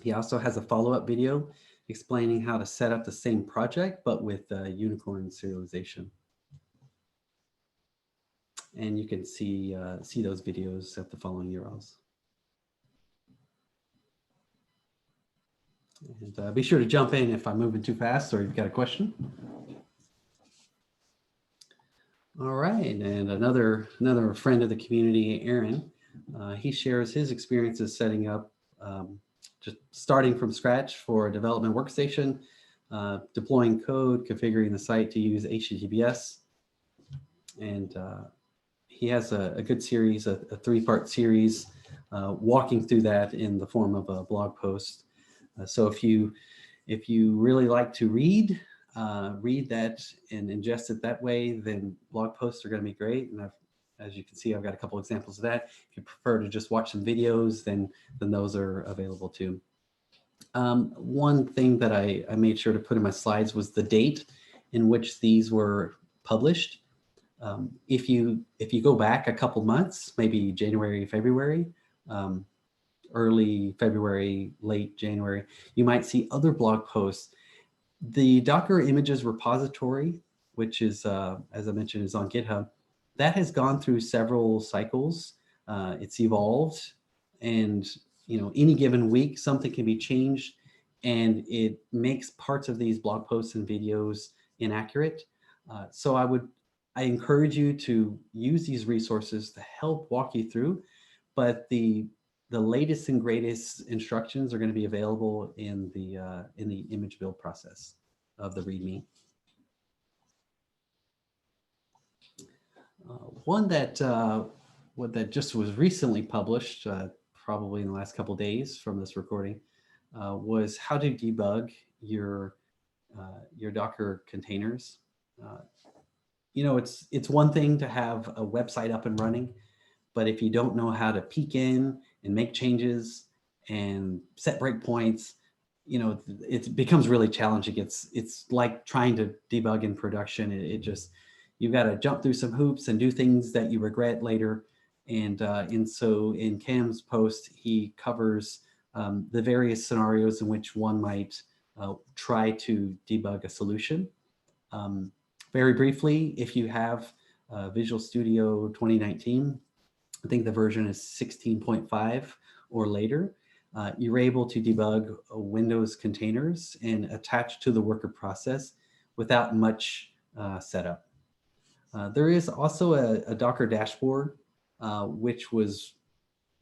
He also has a follow-up video explaining how to set up the same project, but with unicorn serialization. And you can see those videos at the following URLs. And be sure to jump in if I'm moving too fast or you've got a question. All right, and another friend of the community, Aaron, he shares his experiences setting up, just starting from scratch for a development workstation, deploying code, configuring the site to use HTTPS. And he has a good series, a 3-part series, walking through that in the form of a blog post. So if you really like to read that and ingest it that way, then blog posts are going to be great. And as you can see, I've got a couple examples of that. If you prefer to just watch some videos, then those are available too. One thing that I made sure to put in my slides was the date in which these were published. If you go back a couple months, maybe January, February, early February, late January, you might see other blog posts. The Docker images repository, which is, as I mentioned, is on GitHub, that has gone through several cycles. It's evolved, and any given week, something can be changed, and it makes parts of these blog posts and videos inaccurate. So I encourage you to use these resources to help walk you through, but the latest and greatest instructions are going to be available in the image build process of the README. One that just was recently published, probably in the last couple of days from this recording, was how to debug your Docker containers. It's one thing to have a website up and running, but if you don't know how to peek in and make changes and set breakpoints, it becomes really challenging. It's like trying to debug in production. You've got to jump through some hoops and do things that you regret later. And so in Cam's post, he covers the various scenarios in which one might try to debug a solution. Very briefly, if you have Visual Studio 2019, I think the version is 16.5 or later, you're able to debug Windows containers and attach to the worker process without much setup. There is also a Docker dashboard, which was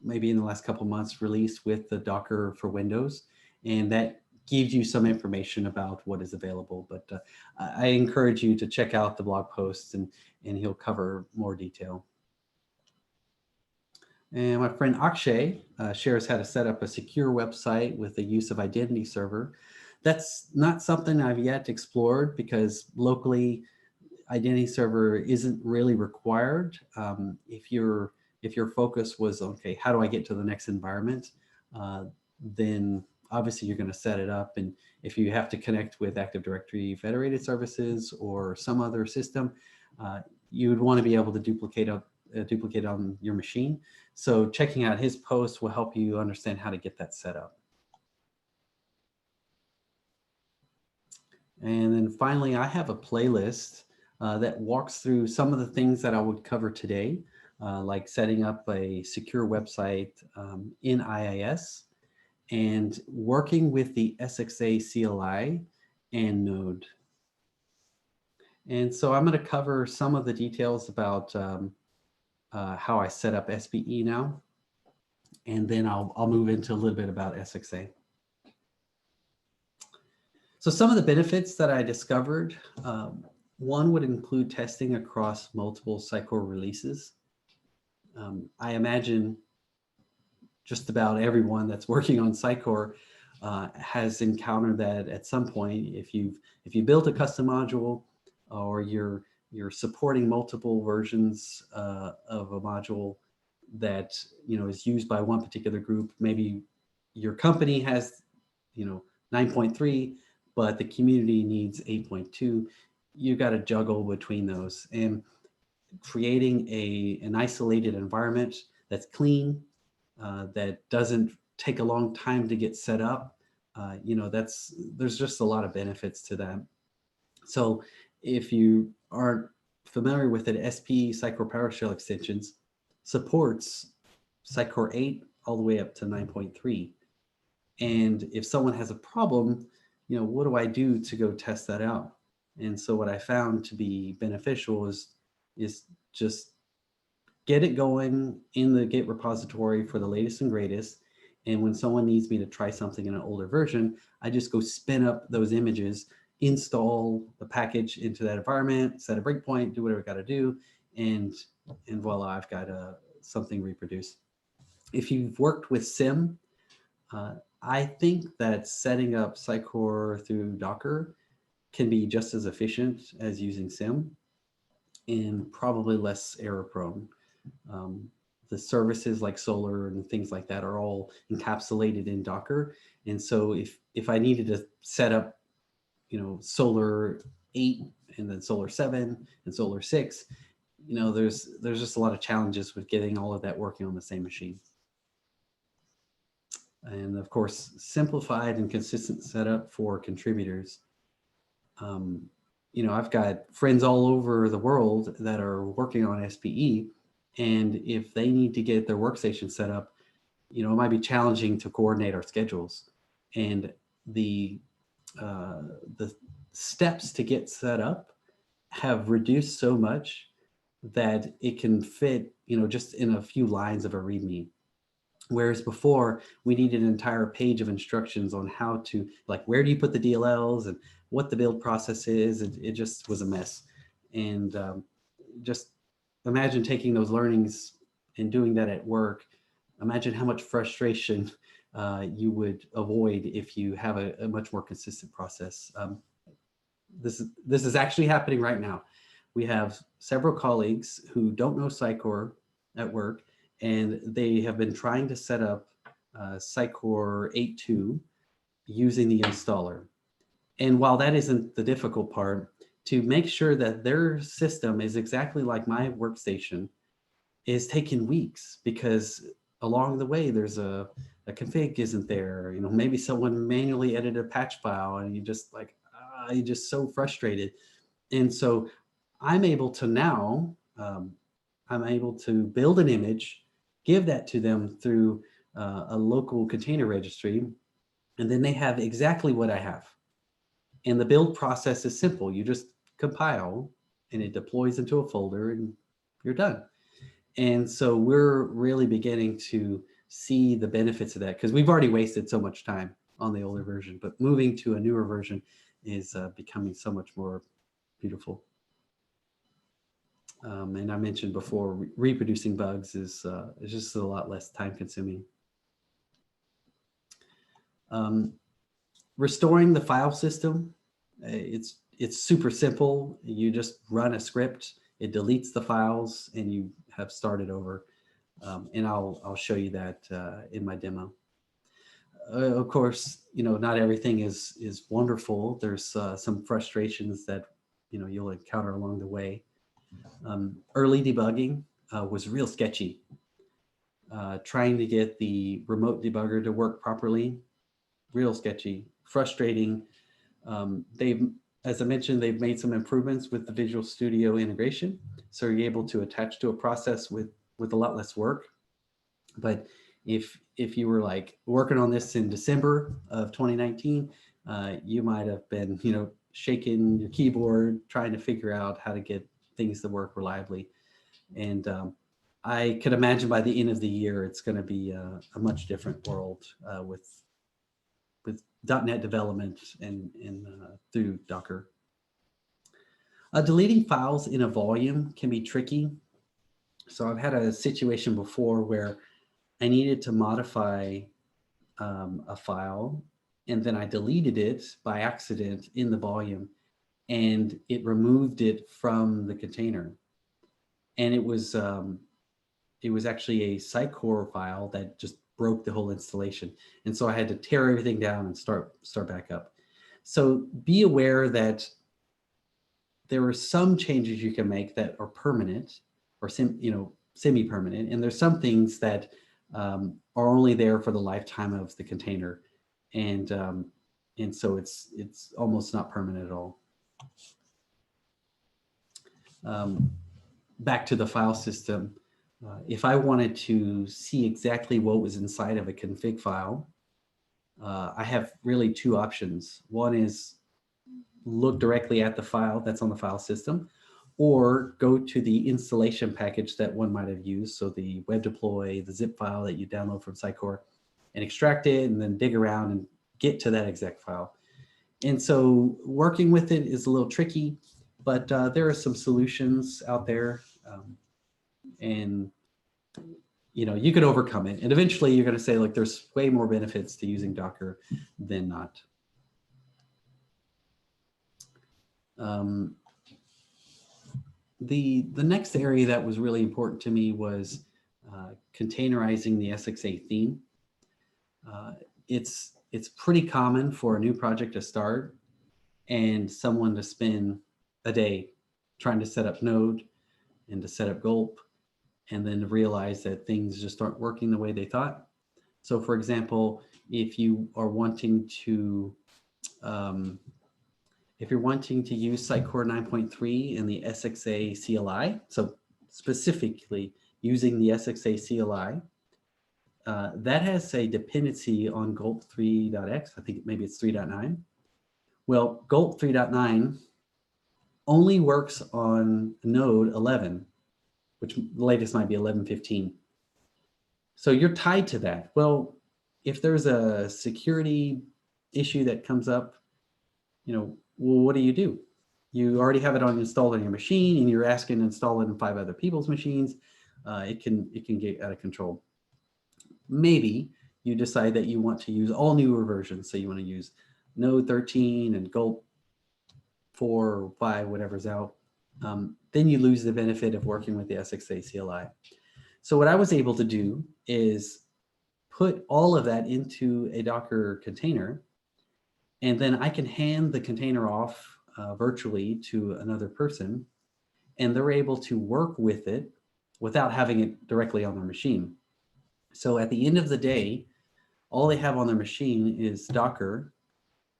maybe in the last couple months released with the Docker for Windows, and that gives you some information about what is available. But I encourage you to check out the blog posts, and he'll cover more detail. And my friend Akshay shares how to set up a secure website with the use of identity server. That's not something I've yet explored because locally identity server isn't really required. If your focus was, okay, how do I get to the next environment? Then obviously you're going to set it up, and if you have to connect with Active Directory federated services or some other system, you would want to be able to duplicate on your machine. So checking out his post will help you understand how to get that set up. And then finally, I have a playlist that walks through some of the things that I would cover today, like setting up a secure website in IIS and working with the SXA CLI and Node. And so I'm going to cover some of the details about how I set up SPE now, and then I'll move into a little bit about SXA. So some of the benefits that I discovered, one would include testing across multiple Sitecore releases. I imagine just about everyone that's working on Sitecore has encountered that at some point. If you built a custom module, or you're supporting multiple versions of a module that is used by one particular group, maybe your company has 9.3, but the community needs 8.2. You got to juggle between those, and creating an isolated environment that's clean, that doesn't take a long time to get set up. There's just a lot of benefits to that. So if you aren't familiar with it, SPE Sitecore PowerShell extensions supports Sitecore 8 all the way up to 9.3. And if someone has a problem, what do I do to go test that out? And so what I found to be beneficial is just get it going in the Git repository for the latest and greatest. And when someone needs me to try something in an older version, I just go spin up those images, install the package into that environment, set a breakpoint, do whatever I got to do, and voila, I've got something reproduced. If you've worked with SIM, I think that setting up Sitecore through Docker can be just as efficient as using SIM, and probably less error prone. The services like Solar and things like that are all encapsulated in Docker. And so if I needed to set up Solar 8 and then Solar 7 and Solar 6, there's just a lot of challenges with getting all of that working on the same machine. And of course, simplified and consistent setup for contributors. I've got friends all over the world that are working on SPE, and if they need to get their workstation set up, it might be challenging to coordinate our schedules. And the steps to get set up have reduced so much that it can fit, just in a few lines of a README. Whereas before, we needed an entire page of instructions on how to, like, where do you put the DLLs and what the build process is. It just was a mess. And just imagine taking those learnings and doing that at work. Imagine how much frustration you would avoid if you have a much more consistent process. This is actually happening right now. We have several colleagues who don't know Sitecore at work, and they have been trying to set up Sitecore 8.2 using the installer. And while that isn't the difficult part, to make sure that their system is exactly like my workstation is taking weeks, because along the way there's a config isn't there. Maybe someone manually edited a patch file, and you're just so frustrated. And so I'm able to now, I'm able to build an image, give that to them through a local container registry, and then they have exactly what I have. And the build process is simple. You just compile, and it deploys into a folder, and you're done. And so we're really beginning to see the benefits of that, because we've already wasted so much time on the older version, but moving to a newer version is becoming so much more beautiful. And I mentioned before, reproducing bugs is just a lot less time consuming. Restoring the file system, it's super simple. You just run a script, it deletes the files, and you have started over. And I'll show you that in my demo. of course, not everything is wonderful. There's some frustrations that, you'll encounter along the way. Early debugging was real sketchy. Trying to get the remote debugger to work properly, real sketchy, frustrating. As I mentioned, they've made some improvements with the Visual Studio integration. So you're able to attach to a process with a lot less work. But if you were like working on this in December of 2019, you might have been, shaking your keyboard, trying to figure out how to get things to work reliably. And I could imagine by the end of the year, it's going to be a much different world with .NET development and through Docker. Deleting files in a volume can be tricky. So I've had a situation before where I needed to modify a file, and then I deleted it by accident in the volume, and it removed it from the container. And it was actually a Sitecore file that just broke the whole installation. And so I had to tear everything down and start back up. So be aware that there are some changes you can make that are permanent or semi-permanent. And there's some things that are only there for the lifetime of the container. And so it's almost not permanent at all. Back to the file system. If I wanted to see exactly what was inside of a config file, I have really two options. One is look directly at the file that's on the file system, or go to the installation package that one might have used. So the web deploy, the zip file that you download from Sitecore, and extract it and then dig around and get to that exact file. And so working with it is a little tricky, but there are some solutions out there. And you can overcome it. And eventually you're going to say, like, there's way more benefits to using Docker than not. The next area that was really important to me was containerizing the SXA theme. It's pretty common for a new project to start and someone to spend a day trying to set up Node and to set up Gulp, and then realize that things just aren't working the way they thought. So for example, if you are wanting to, if you're wanting to use Sitecore 9.3 in the SXA CLI, so specifically using the SXA CLI, that has a dependency on Gulp 3.x. I think maybe it's 3.9. Well, Gulp 3.9 only works on Node 11, which the latest might be 11.15. So you're tied to that. Well, if there's a security issue that comes up, well, what do? You already have it installed on your machine, and you're asking to install it in 5 other people's machines. It can get out of control. Maybe you decide that you want to use all newer versions. So you want to use Node 13 and Gulp 4 or 5, whatever's out. Then you lose the benefit of working with the SXA CLI. So what I was able to do is put all of that into a Docker container, and then I can hand the container off virtually to another person, and they're able to work with it without having it directly on their machine. So at the end of the day, all they have on their machine is Docker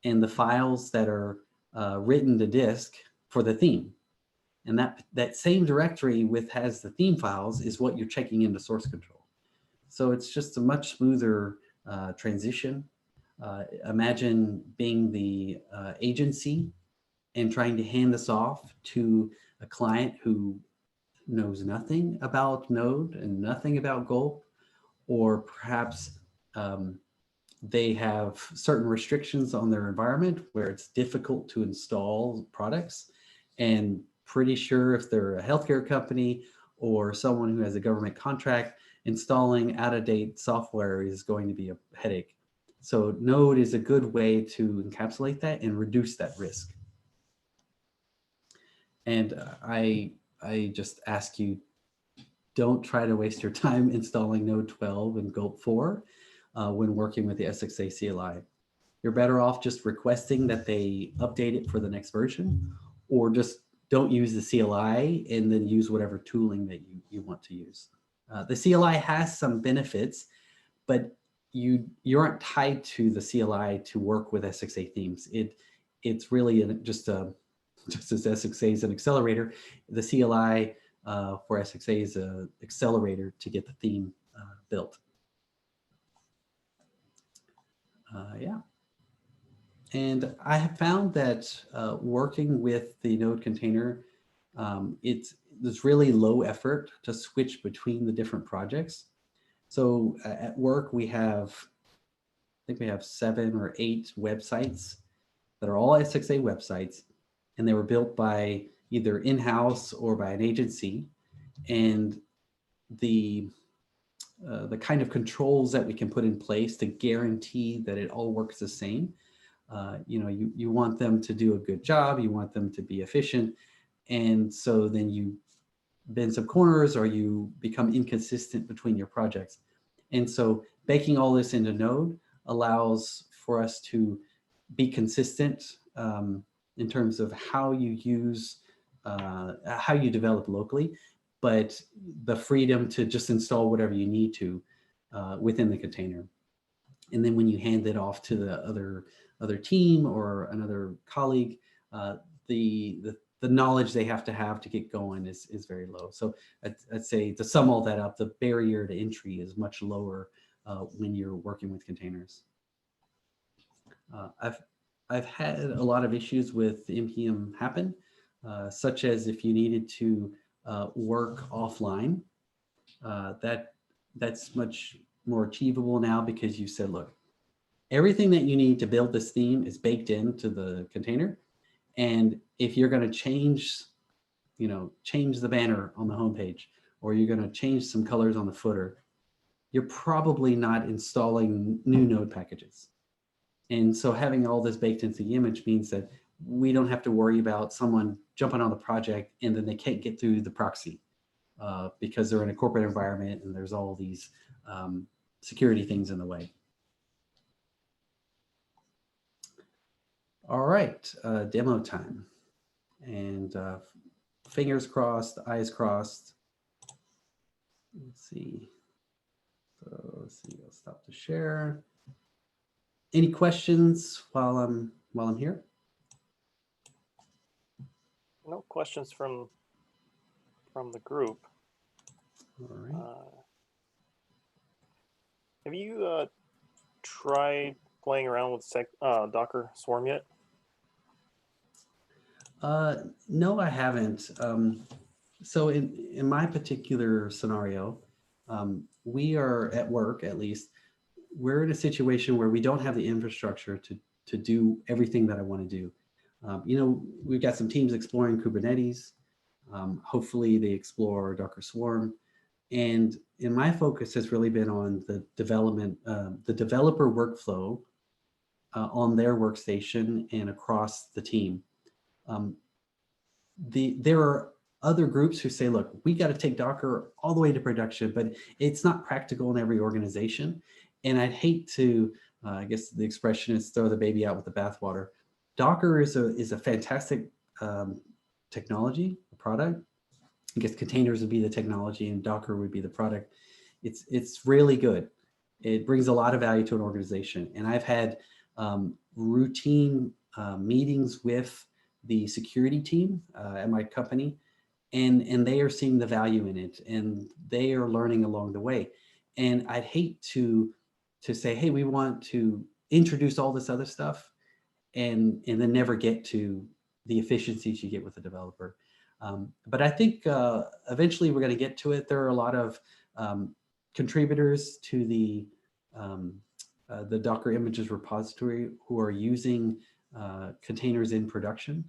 and the files that are written to disk for the theme. And that same directory has the theme files is what you're checking into source control. So it's just a much smoother transition. Imagine being the agency and trying to hand this off to a client who knows nothing about Node and nothing about Gulp, or perhaps they have certain restrictions on their environment where it's difficult to install products, and pretty sure if they're a healthcare company or someone who has a government contract, installing out-of-date software is going to be a headache. So Node is a good way to encapsulate that and reduce that risk. And I just ask you, don't try to waste your time installing Node 12 and Gulp 4. when working with the SXA CLI. You're better off just requesting that they update it for the next version, or just don't use the CLI and then use whatever tooling that you want to use. The CLI has some benefits, but you aren't tied to the CLI to work with SXA themes. It's really just as SXA is an accelerator, the CLI for SXA is an accelerator to get the theme built. Yeah. And I have found that working with the Node container, there's really low effort to switch between the different projects. So at work, I think we have 7 or 8 websites that are all SXA websites, and they were built by either in-house or by an agency. And the kind of controls that we can put in place to guarantee that it all works the same. You want them to do a good job, you want them to be efficient, and so then you bend some corners or you become inconsistent between your projects. And so baking all this into Node allows for us to be consistent in terms of how you develop locally, but the freedom to just install whatever you need to within the container. And then when you hand it off to the other team or another colleague, the knowledge they have to get going is very low. So I'd say to sum all that up, the barrier to entry is much lower when you're working with containers. I've had a lot of issues with NPM happen, such as if you needed to work offline. That's much more achievable now because you said, look, everything that you need to build this theme is baked into the container. And if you're going to change the banner on the homepage, or you're going to change some colors on the footer, you're probably not installing new Node packages. And so having all this baked into the image means that we don't have to worry about someone jumping on the project and then they can't get through the proxy because they're in a corporate environment and there's all these security things in the way. All right, demo time. And fingers crossed, eyes crossed. Let's see. So let's see, I'll stop the share. Any questions while I'm here? No questions from the group. All right. Have you tried playing around with Docker Swarm yet? No, I haven't. So in my particular scenario, we are at work, at least, we're in a situation where we don't have the infrastructure to do everything that I want to do. We've got some teams exploring Kubernetes. Hopefully they explore Docker Swarm. And my focus has really been on the development, the developer workflow on their workstation and across the team. There are other groups who say, look, we got to take Docker all the way to production, but it's not practical in every organization. And I'd hate to, I guess the expression is throw the baby out with the bathwater. Docker is a fantastic technology, product. I guess containers would be the technology and Docker would be the product. It's really good. It brings a lot of value to an organization. And I've had routine meetings with the security team at my company, and they are seeing the value in it, and they are learning along the way. And I'd hate to say, hey, we want to introduce all this other stuff and then never get to the efficiencies you get with the developer. But I think eventually we're going to get to it. There are a lot of contributors to the Docker images repository who are using containers in production.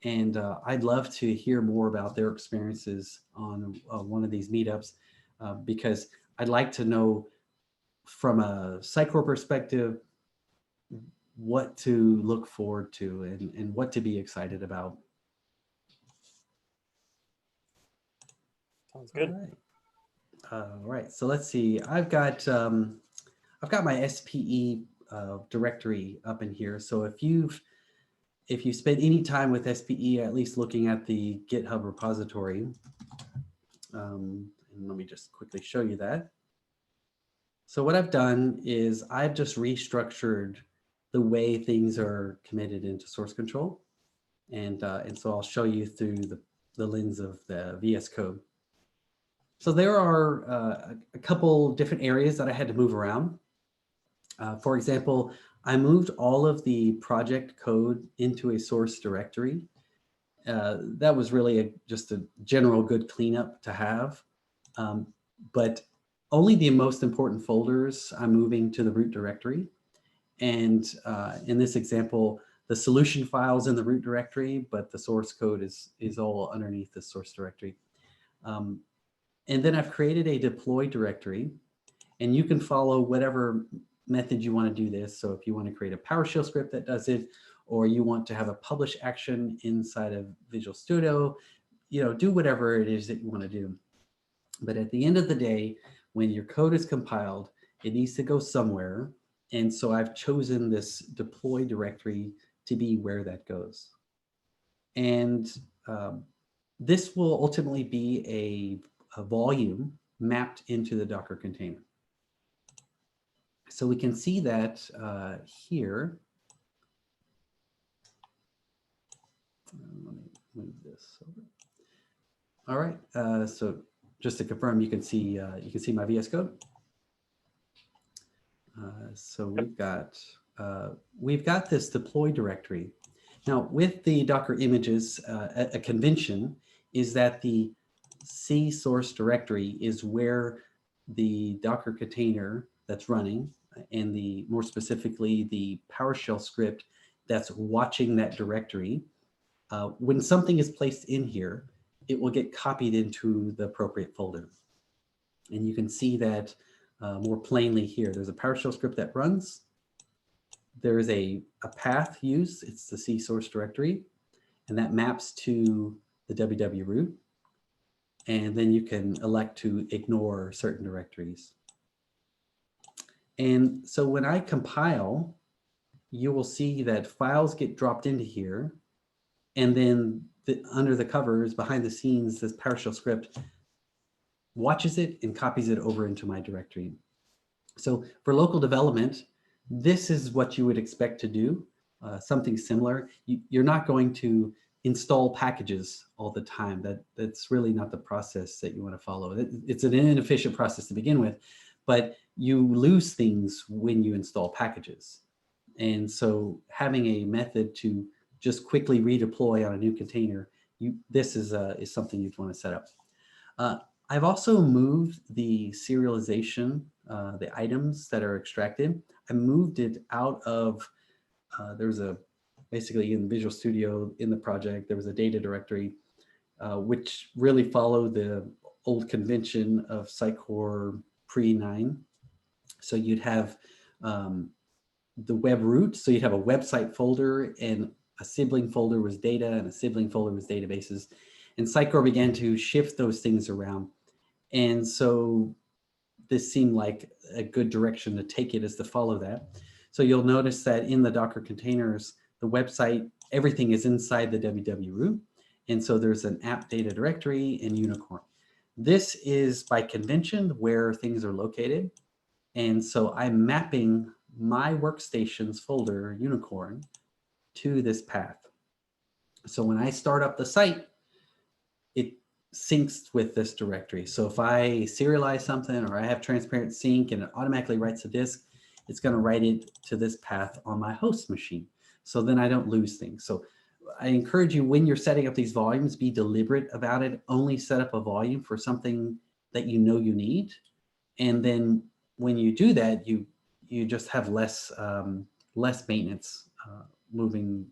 And I'd love to hear more about their experiences on one of these meetups because I'd like to know from a Sitecore perspective what to look forward to and what to be excited about. Sounds good. All right. So let's see. I've got I've got my SPE directory up in here. So if you spend any time with SPE, at least looking at the GitHub repository, and let me just quickly show you that. So what I've done is I've just restructured the way things are committed into source control. And so I'll show you through the lens of the VS Code. So there are a couple different areas that I had to move around. For example, I moved all of the project code into a source directory. That was really just a general good cleanup to have. But only the most important folders I'm moving to the root directory. And in this example, the solution file's in the root directory, but the source code is all underneath the source directory. And then I've created a deploy directory, and you can follow whatever method you want to do this. So if you want to create a PowerShell script that does it, or you want to have a publish action inside of Visual Studio, do whatever it is that you want to do. But at the end of the day, when your code is compiled, it needs to go somewhere. And so I've chosen this deploy directory to be where that goes. And this will ultimately be a volume mapped into the Docker container. So we can see that here. Let me move this over. All right, so just to confirm, you can see my VS Code. So we've got this deploy directory. Now with the Docker images, a convention is that the C source directory is where the Docker container that's running, and more specifically the PowerShell script that's watching that directory. When something is placed in here, it will get copied into the appropriate folder. And you can see that more plainly here. There's a PowerShell script that runs. There is a path used. It's the C source directory, and that maps to the www root. And then you can elect to ignore certain directories. And so when I compile, you will see that files get dropped into here, and then under the covers, behind the scenes, this PowerShell script watches it and copies it over into my directory. So for local development, this is what you would expect to do, something similar. You're not going to install packages all the time. That's really not the process that you want to follow. It's an inefficient process to begin with, but you lose things when you install packages. And so having a method to just quickly redeploy on a new container, this is something you'd want to set up. I've also moved the serialization, the items that are extracted. I moved it out of, basically in Visual Studio in the project, there was a data directory, which really followed the old convention of Sitecore pre-9. So you'd have the web root. So you'd have a website folder, and a sibling folder was data, and a sibling folder was databases. And Sitecore began to shift those things around. And so this seemed like a good direction to take it, is to follow that. So you'll notice that in the Docker containers, the website, everything is inside the www root. And so there's an app data directory and unicorn. This is by convention where things are located. And so I'm mapping my workstation's folder, unicorn, to this path. So when I start up the site, it syncs with this directory. So if I serialize something, or I have transparent sync and it automatically writes a disk, it's going to write it to this path on my host machine. So then I don't lose things. So I encourage you, when you're setting up these volumes, be deliberate about it. Only set up a volume for something that you know you need. And then when you do that, you just have less maintenance moving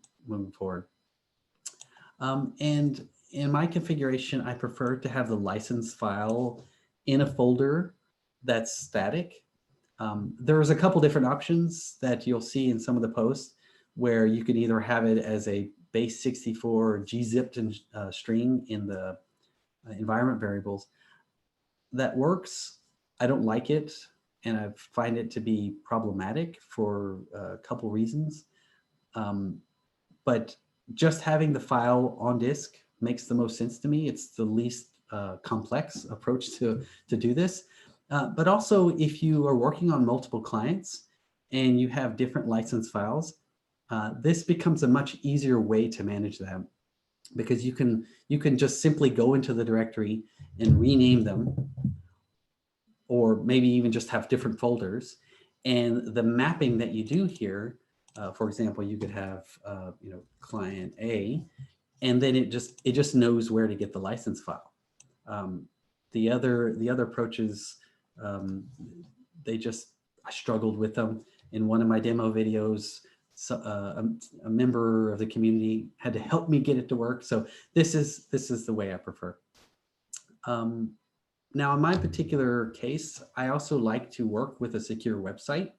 forward. And in my configuration, I prefer to have the license file in a folder that's static. There's a couple different options that you'll see in some of the posts, where you can either have it as a base 64 gzipped string in the environment variables. That works. I don't like it. and I find it to be problematic for a couple reasons. But just having the file on disk makes the most sense to me. It's the least complex approach to do this. But also, if you are working on multiple clients and you have different license files, this becomes a much easier way to manage them, because you can just simply go into the directory and rename them, or maybe even just have different folders. And the mapping that you do here, for example, you could have client A, and then it just knows where to get the license file. The other approaches, I struggled with them. In one of my demo videos, so, a member of the community had to help me get it to work. So this is the way I prefer. Now, in my particular case, I also like to work with a secure website.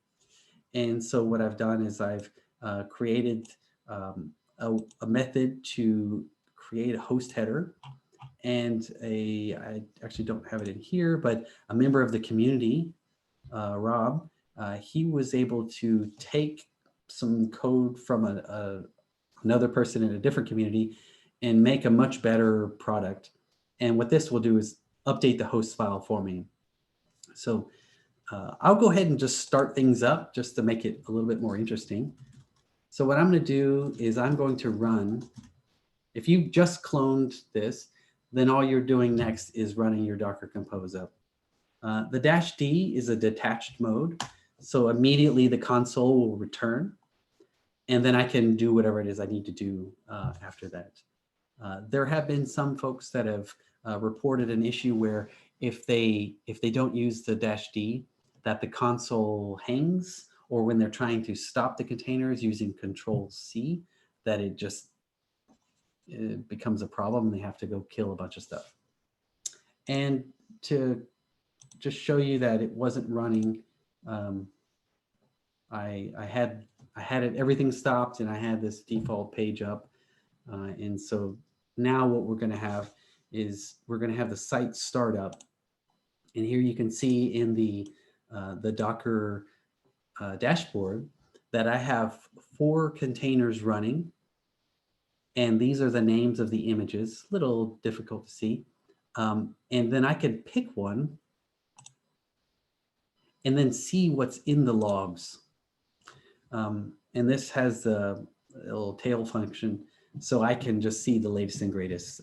And so what I've done is I've created a method to create a host header, and I actually don't have it in here, but a member of the community, Rob, he was able to take some code from another person in a different community and make a much better product. And what this will do is update the host file for me. So I'll go ahead and just start things up just to make it a little bit more interesting. So what I'm going to do is I'm going to run, if you just cloned this, then all you're doing next is running your Docker Compose up. The -D is a detached mode. So immediately the console will return, and then I can do whatever it is I need to do after that. There have been some folks that have reported an issue where if they don't use the -D, that the console hangs, or when they're trying to stop the containers using Control-C, that it becomes a problem and they have to go kill a bunch of stuff. And to just show you that it wasn't running, I had it, everything stopped, and I had this default page up. And so now what we're going to have is we're going to have the site start up. And here you can see in the Docker dashboard that I have 4 containers running. And these are the names of the images, a little difficult to see. And then I can pick one and then see what's in the logs. And this has the little tail function, so I can just see the latest and greatest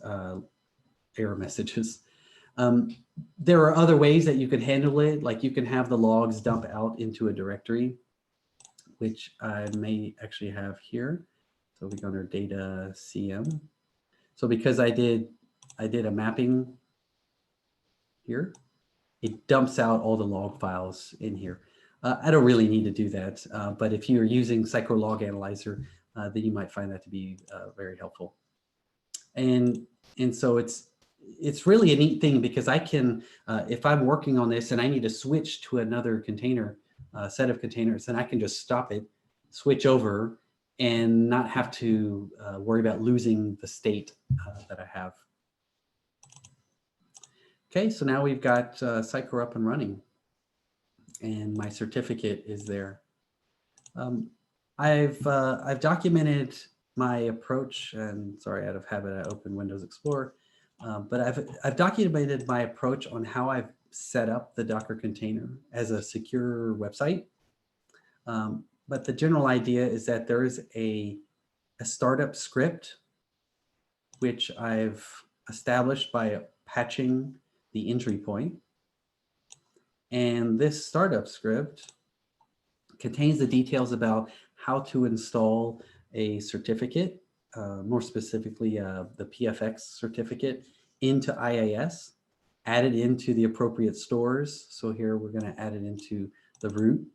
error messages. There are other ways that you could handle it, like you can have the logs dump out into a directory, which I may actually have here. So we go under data CM. So because I did a mapping here, it dumps out all the log files in here. I don't really need to do that, but if you're using Sitecore Log Analyzer, then you might find that to be very helpful. And so it's really a neat thing, because I can, if I'm working on this and I need to switch to another container, set of containers, then I can just stop it, switch over, and not have to worry about losing the state that I have. Okay, so now we've got Sitecore up and running, and my certificate is there. I've documented my approach, and sorry, out of habit, I opened Windows Explorer, but I've documented my approach on how I've set up the Docker container as a secure website. But the general idea is that there is a startup script, which I've established by patching the entry point. And this startup script contains the details about how to install a certificate, more specifically the PFX certificate, into IIS, add it into the appropriate stores. So here we're going to add it into the root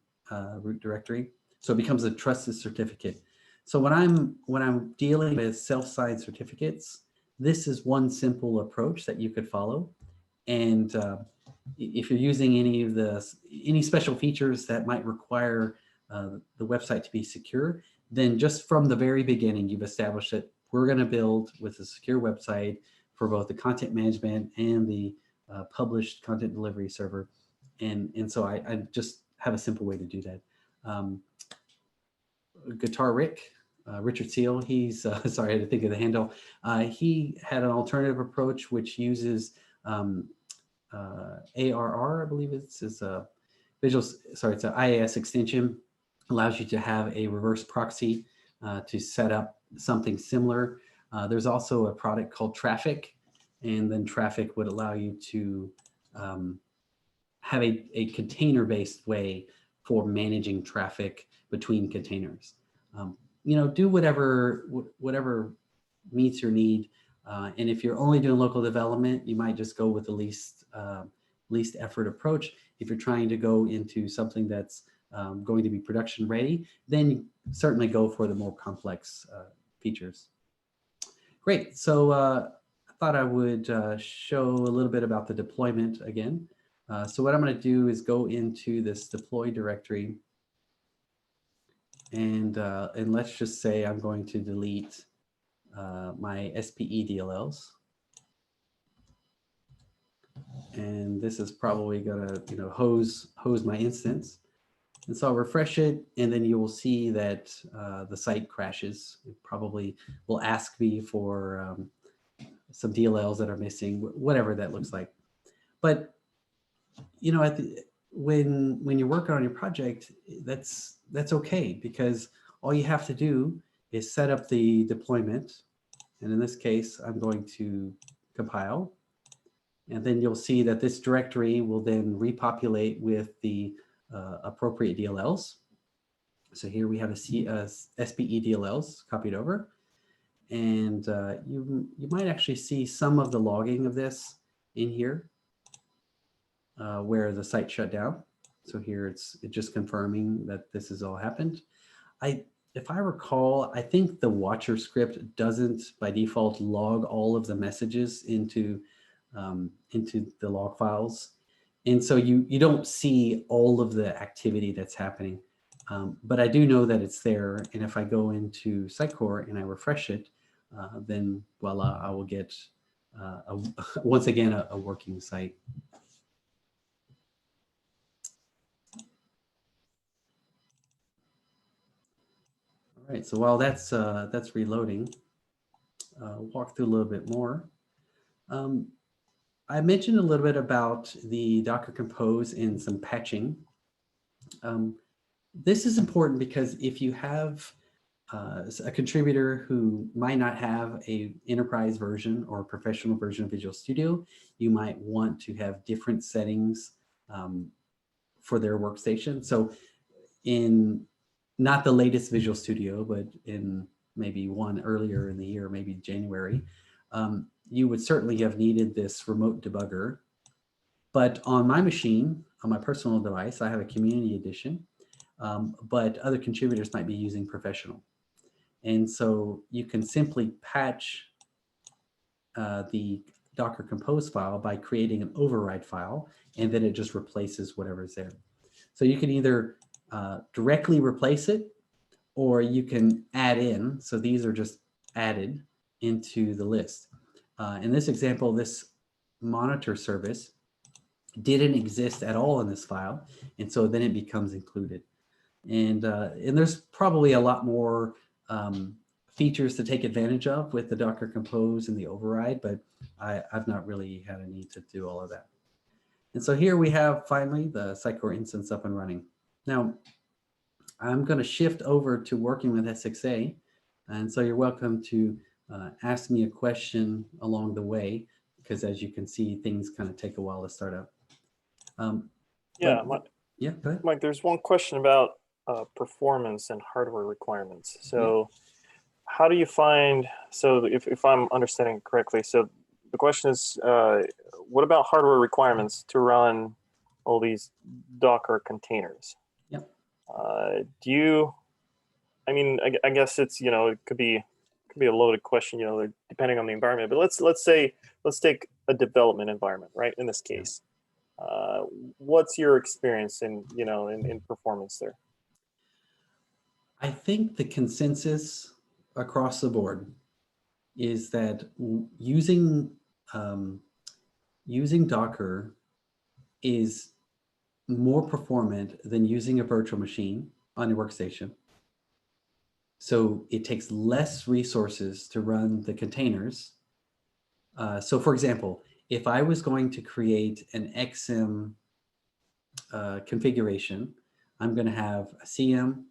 directory. So it becomes a trusted certificate. So when I'm dealing with self-signed certificates, this is one simple approach that you could follow. And if you're using any special features that might require the website to be secure, then just from the very beginning, you've established that we're going to build with a secure website for both the content management and the published content delivery server. And so I just have a simple way to do that. Guitar Rick, Richard Seal, he's, sorry, I had to think of the handle. He had an alternative approach which uses ARR, I believe it's a visual, sorry, it's an IAS extension, allows you to have a reverse proxy to set up something similar. There's also a product called Traffic, and then Traffic would allow you to have a container-based way for managing traffic between containers. You know, do whatever meets your need. And if you're only doing local development, you might just go with the least effort approach. If you're trying to go into something that's going to be production ready, then certainly go for the more complex features. Great. So I thought I would show a little bit about the deployment again. So what I'm going to do is go into this deploy directory, and let's just say I'm going to delete my SPE DLLs. And this is probably gonna, you know, hose my instance. And so I'll refresh it, and then you will see that the site crashes. It probably will ask me for some DLLs that are missing, whatever that looks like. But you know, when you're working on your project, that's okay, because all you have to do is set up the deployment. And in this case, I'm going to compile. And then you'll see that this directory will then repopulate with the appropriate DLLs. So here we have a SPE DLLs copied over. And you might actually see some of the logging of this in here where the site shut down. So here it's just confirming that this has all happened. If I recall, I think the watcher script doesn't by default log all of the messages into the log files. And so you don't see all of the activity that's happening. But I do know that it's there. And if I go into Sitecore and I refresh it, then voila, I will get, once again, a working site. All right, so while that's reloading, walk through a little bit more. I mentioned a little bit about the Docker Compose and some patching. This is important because if you have a contributor who might not have a enterprise version or a professional version of Visual Studio, you might want to have different settings for their workstation. So in not the latest Visual Studio, but in maybe one earlier in the year, maybe January, you would certainly have needed this remote debugger. But on my machine, on my personal device, I have a community edition, but other contributors might be using professional. And so you can simply patch the Docker Compose file by creating an override file, and then it just replaces whatever's there. So you can either directly replace it, or you can add in. So these are just added into the list. In this example, this monitor service didn't exist at all in this file, and so then it becomes included. And there's probably a lot more features to take advantage of with the Docker Compose and the override, but I've not really had a need to do all of that. And so here we have finally the Sitecore instance up and running. Now, I'm going to shift over to working with SXA, and so you're welcome to ask me a question along the way, because as you can see, things kind of take a while to start up. Yeah, yeah, go ahead. Mike, there's one question about performance and hardware requirements. So how do you find, so if I'm understanding correctly, so the question is, what about hardware requirements to run all these Docker containers? Yep. Do you, I mean, I guess it's, you know, it could be a loaded question, you know, depending on the environment, but let's take a development environment, right? In this case, what's your experience in performance there? I think the consensus across the board is that using Docker is more performant than using a virtual machine on your workstation. So it takes less resources to run the containers. So for example, if I was going to create an XM configuration, I'm going to have a CM,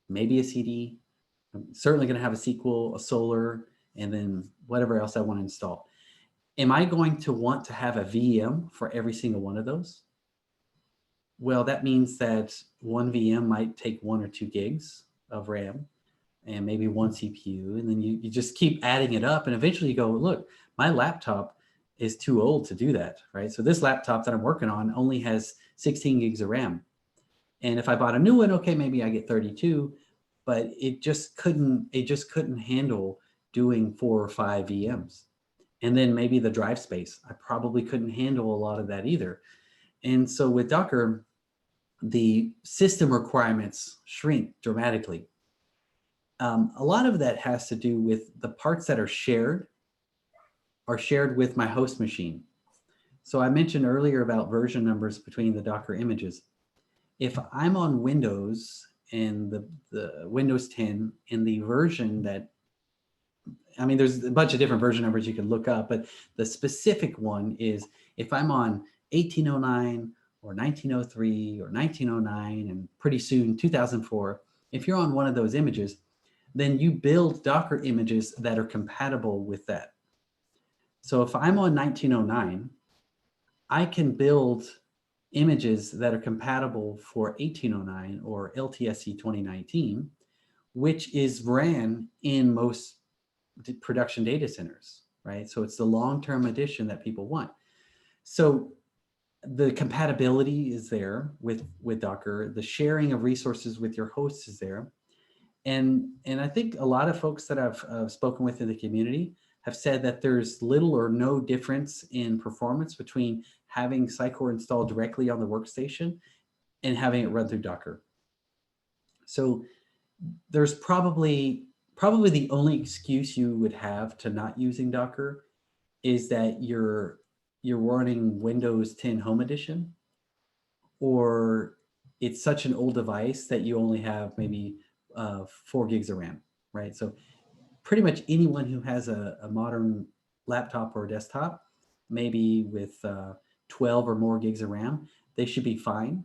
maybe a CD. I'm certainly going to have a SQL, a Solar, and then whatever else I want to install. Am I going to want to have a VM for every single one of those? Well, that means that one VM might take 1 or 2 gigs of RAM and maybe 1 CPU. And then you just keep adding it up. And eventually you go, look, my laptop is too old to do that, right? So this laptop that I'm working on only has 16 gigs of RAM. And if I bought a new one, okay, maybe I get 32, but it just couldn't handle doing 4 or 5 VMs. And then maybe the drive space, I probably couldn't handle a lot of that either. And so with Docker, the system requirements shrink dramatically. A lot of that has to do with the parts that are shared with my host machine. So I mentioned earlier about version numbers between the Docker images. If I'm on Windows and the Windows 10 and the version that, I mean, there's a bunch of different version numbers you can look up, but the specific one is if I'm on 1809 or 1903 or 1909 and pretty soon 2004, if you're on one of those images, then you build Docker images that are compatible with that. So if I'm on 1909, I can build images that are compatible for 1809 or LTSC 2019, which is ran in most production data centers, right? So it's the long-term edition that people want. So the compatibility is there with Docker. The sharing of resources with your hosts is there. And I think a lot of folks that I've spoken with in the community have said that there's little or no difference in performance between having Sitecore installed directly on the workstation and having it run through Docker. So there's probably the only excuse you would have to not using Docker is that you're running Windows 10 Home Edition, or it's such an old device that you only have maybe 4 gigs of RAM, right? So pretty much anyone who has a modern laptop or desktop, maybe with 12 or more gigs of RAM, they should be fine.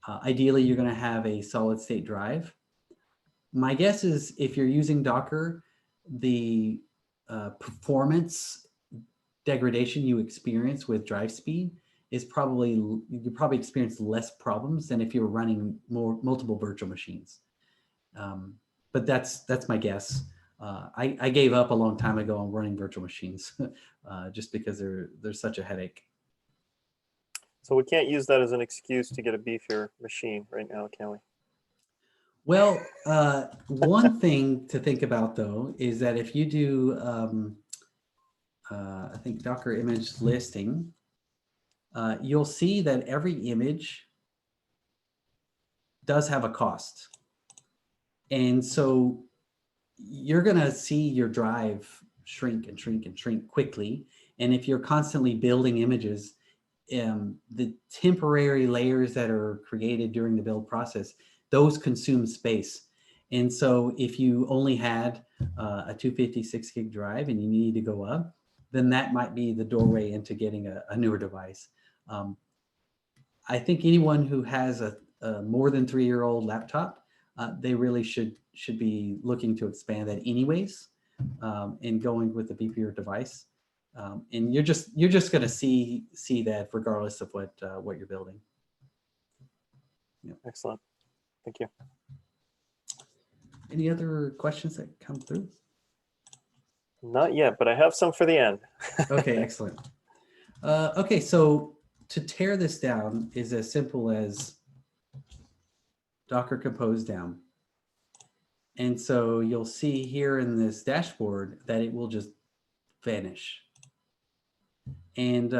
Ideally, you're going to have a solid state drive. My guess is if you're using Docker, the performance degradation you experience with drive speed is you probably experience less problems than if you were running multiple virtual machines. But that's my guess. I gave up a long time ago on running virtual machines just because they're such a headache. So we can't use that as an excuse to get a beefier machine right now, can we? Well, one thing to think about though is that if you do, I think Docker image listing, you'll see that every image does have a cost. And so you're going to see your drive shrink and shrink and shrink quickly. And if you're constantly building images, the temporary layers that are created during the build process, those consume space. And so if you only had a 256 gig drive and you need to go up, then that might be the doorway into getting a newer device. I think anyone who has a more than 3-year-old laptop, they really should be looking to expand that anyways, and going with the beefier device. And you're just going to see that regardless of what you're building. Yep. Excellent. Thank you. Any other questions that come through? Not yet, but I have some for the end. Okay, excellent. Okay, so to tear this down is as simple as Docker compose down. And so you'll see here in this dashboard that it will just vanish. And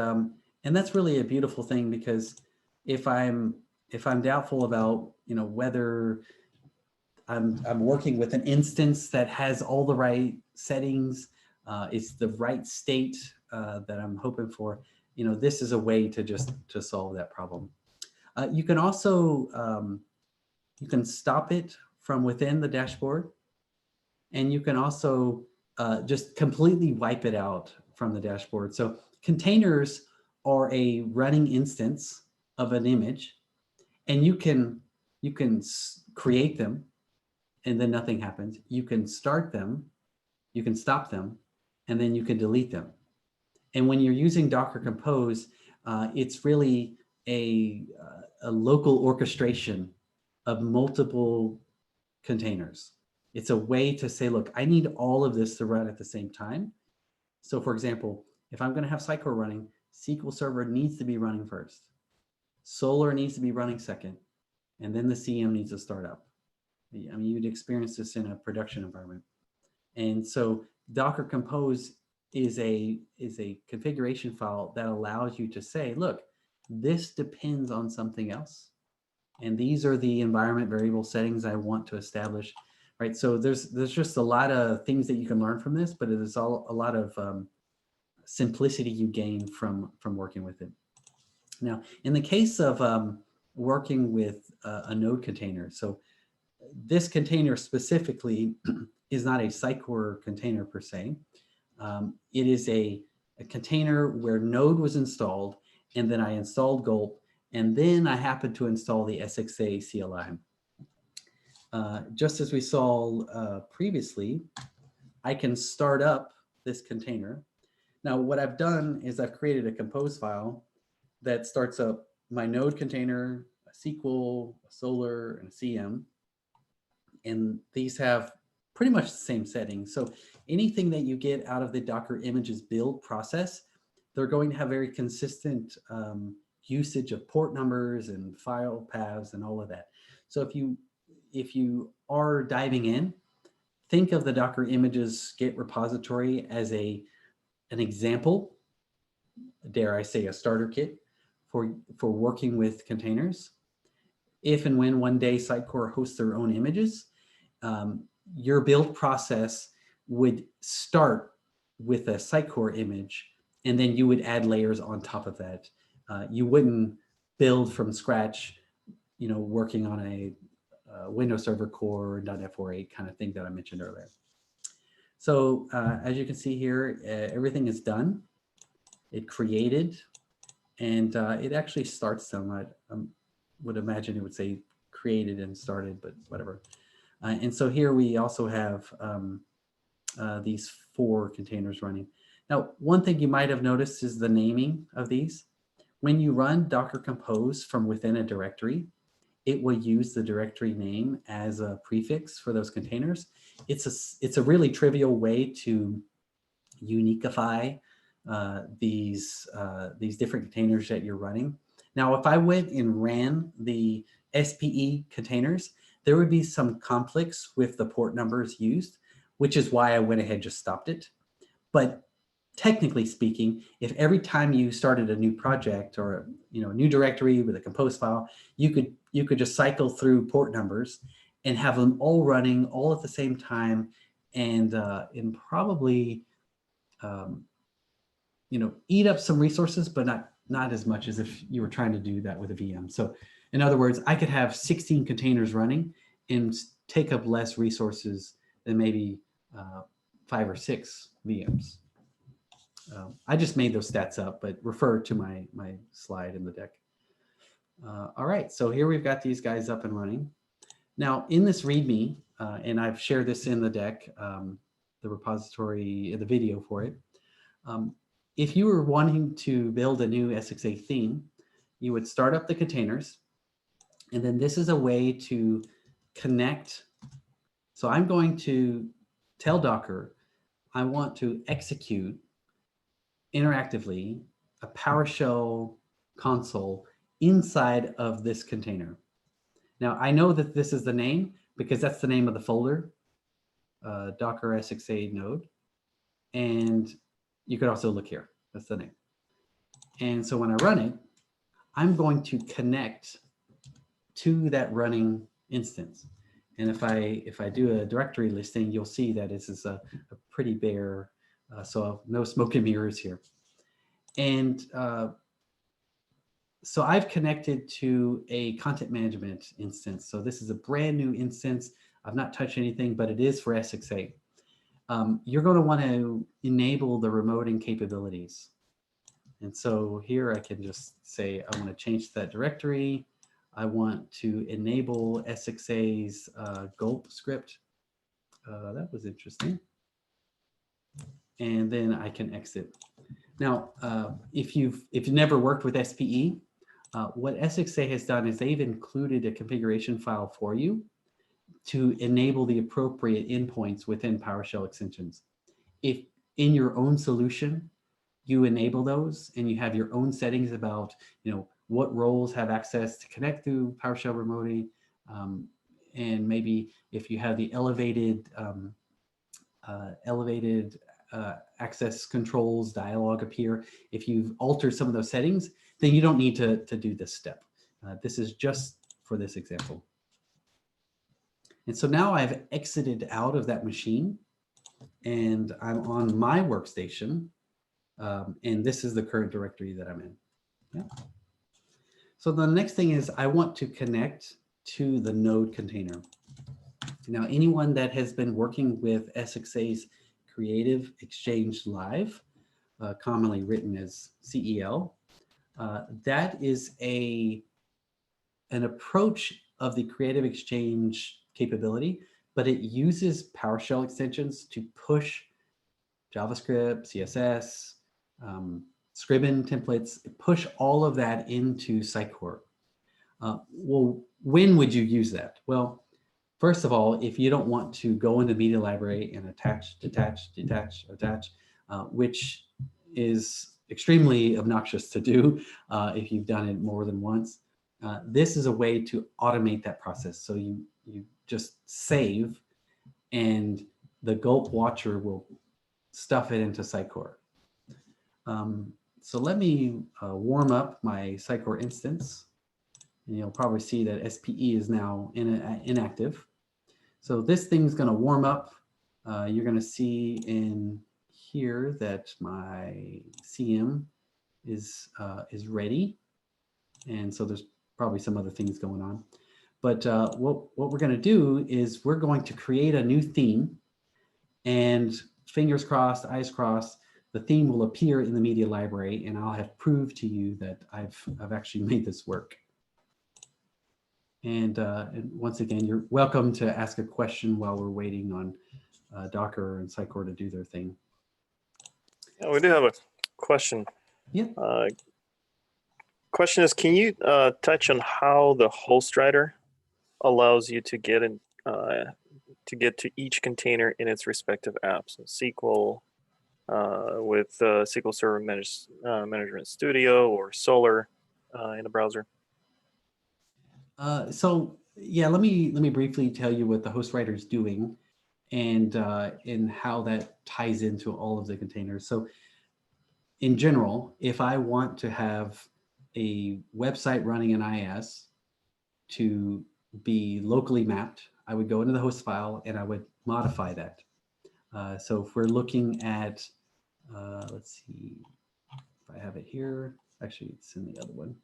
that's really a beautiful thing, because if I'm doubtful about whether I'm working with an instance that has all the right settings, it's the right state that I'm hoping for, this is a way to solve that problem. You can also, you can stop it from within the dashboard, and you can also just completely wipe it out from the dashboard. So containers are a running instance of an image, and you can create them and then nothing happens. You can start them, you can stop them, and then you can delete them. And when you're using Docker Compose, it's really a local orchestration of multiple containers. It's a way to say, look, I need all of this to run at the same time. So for example, if I'm going to have Sitecore running, SQL Server needs to be running first. Solar needs to be running second. And then the CM needs to start up. I mean, you'd experience this in a production environment. And so Docker Compose is a configuration file that allows you to say, look, this depends on something else. And these are the environment variable settings I want to establish, right? So there's just a lot of things that you can learn from this, but it is all a lot of simplicity you gain from working with it. Now, in the case of working with a node container, so this container specifically is not a Sitecore container per se. It is a container where Node was installed, and then I installed Gulp, and then I happened to install the SXA CLI. Just as we saw previously, I can start up this container. Now, what I've done is I've created a compose file that starts up my Node container, a SQL, a Solar, and a CM. And these have pretty much the same settings. So anything that you get out of the Docker images build process, they're going to have very consistent usage of port numbers and file paths and all of that. So if you are diving in, think of the Docker images Git repository as an example, dare I say a starter kit for working with containers. If and when one day Sitecore hosts their own images, your build process would start with a Sitecore image, and then you would add layers on top of that. You wouldn't build from scratch, you know, working on a Windows Server Core .NET4.8 kind of thing that I mentioned earlier. So as you can see here, everything is done. It created, and it actually starts them. I would imagine it would say created and started, but whatever. And so here we also have these 4 containers running. Now, one thing you might have noticed is the naming of these. When you run Docker Compose from within a directory, it will use the directory name as a prefix for those containers. It's a really trivial way to uniqueify these different containers that you're running. Now, if I went and ran the SPE containers, there would be some conflicts with the port numbers used, which is why I went ahead and just stopped it. But technically speaking, if every time you started a new project or a new directory with a compose file, you could just cycle through port numbers and have them all running all at the same time, and probably eat up some resources, but not as much as if you were trying to do that with a VM. So in other words, I could have 16 containers running and take up less resources than maybe 5 or 6 VMs. I just made those stats up, but refer to my slide in the deck. All right, so here we've got these guys up and running. Now in this README, and I've shared this in the deck, the repository, the video for it. If you were wanting to build a new SXA theme, you would start up the containers, and then this is a way to connect. So I'm going to tell Docker, I want to execute interactively a PowerShell console inside of this container. Now I know that this is the name because that's the name of the folder, Docker SXA node. And you could also look here, that's the name. And so when I run it, I'm going to connect to that running instance. And if I do a directory listing, you'll see that this is a pretty bare, so no smoke and mirrors here. And so I've connected to a content management instance. So this is a brand new instance. I've not touched anything, but it is for SXA. You're going to want to enable the remoting capabilities. And so here I can just say, I want to change that directory. I want to enable SXA's gulp script. That was interesting. And then I can exit. Now, if you've never worked with SPE, what SXA has done is they've included a configuration file for you to enable the appropriate endpoints within PowerShell extensions. If in your own solution, you enable those and you have your own settings about, what roles have access to connect through PowerShell remotely, and maybe if you have the elevated access controls dialog appear, if you've altered some of those settings, then you don't need to do this step. This is just for this example. And so now I've exited out of that machine and I'm on my workstation. And this is the current directory that I'm in. Yeah. So the next thing is I want to connect to the node container. Now, anyone that has been working with SXA's Creative Exchange Live, commonly written as CEL, that is an approach of the Creative Exchange capability, but it uses PowerShell extensions to push JavaScript, CSS, Scriban templates, push all of that into Sitecore. Well, when would you use that? Well, first of all, if you don't want to go into Media Library and attach, detach, detach, attach, which is extremely obnoxious to do if you've done it more than once, this is a way to automate that process. So you just save and the gulp watcher will stuff it into Sitecore. So let me warm up my Sitecore instance. And you'll probably see that SPE is now inactive. So this thing's going to warm up. You're going to see in here that my CM is ready. And so there's probably some other things going on. But what we're going to do is we're going to create a new theme. And fingers crossed, eyes crossed, the theme will appear in the media library, and I'll have proved to you that I've actually made this work. And once again, you're welcome to ask a question while we're waiting on Docker and Sitecore to do their thing. Yeah, we do have a question. Yeah. Question is, can you touch on how the host writer allows you to get in to each container in its respective apps? So SQL with SQL Server Management Studio or Solar in the browser. So yeah, let me briefly tell you what the host writer is doing and how that ties into all of the containers. So in general, if I want to have a website running in IIS to be locally mapped, I would go into the host file and I would modify that. So if we're looking at, let's see if I have it here. Actually, it's in the other one.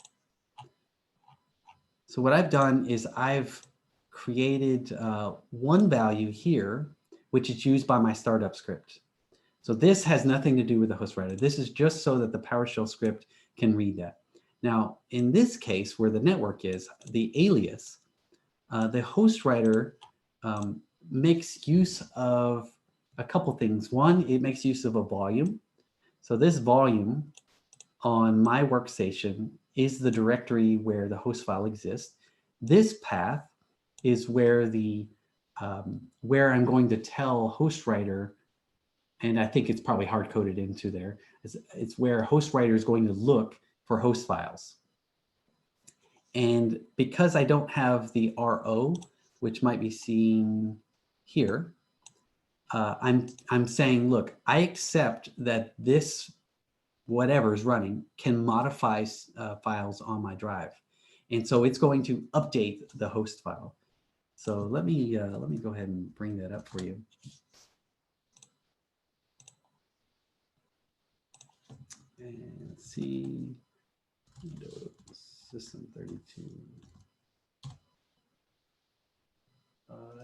So what I've done is I've created one value here, which is used by my startup script. So this has nothing to do with the host writer. This is just so that the PowerShell script can read that. Now, in this case, where the network is, the alias, the host writer makes use of a couple things. One, it makes use of a volume. So this volume on my workstation is the directory where the host file exists. This path is where where I'm going to tell host writer, and I think it's probably hard coded into there. It's where host writer is going to look for host files. And because I don't have the RO, which might be seen here, I'm saying, look, I accept that this whatever is running can modify files on my drive, and so it's going to update the host file. So let me go ahead and bring that up for you. And let's see. Windows. system 32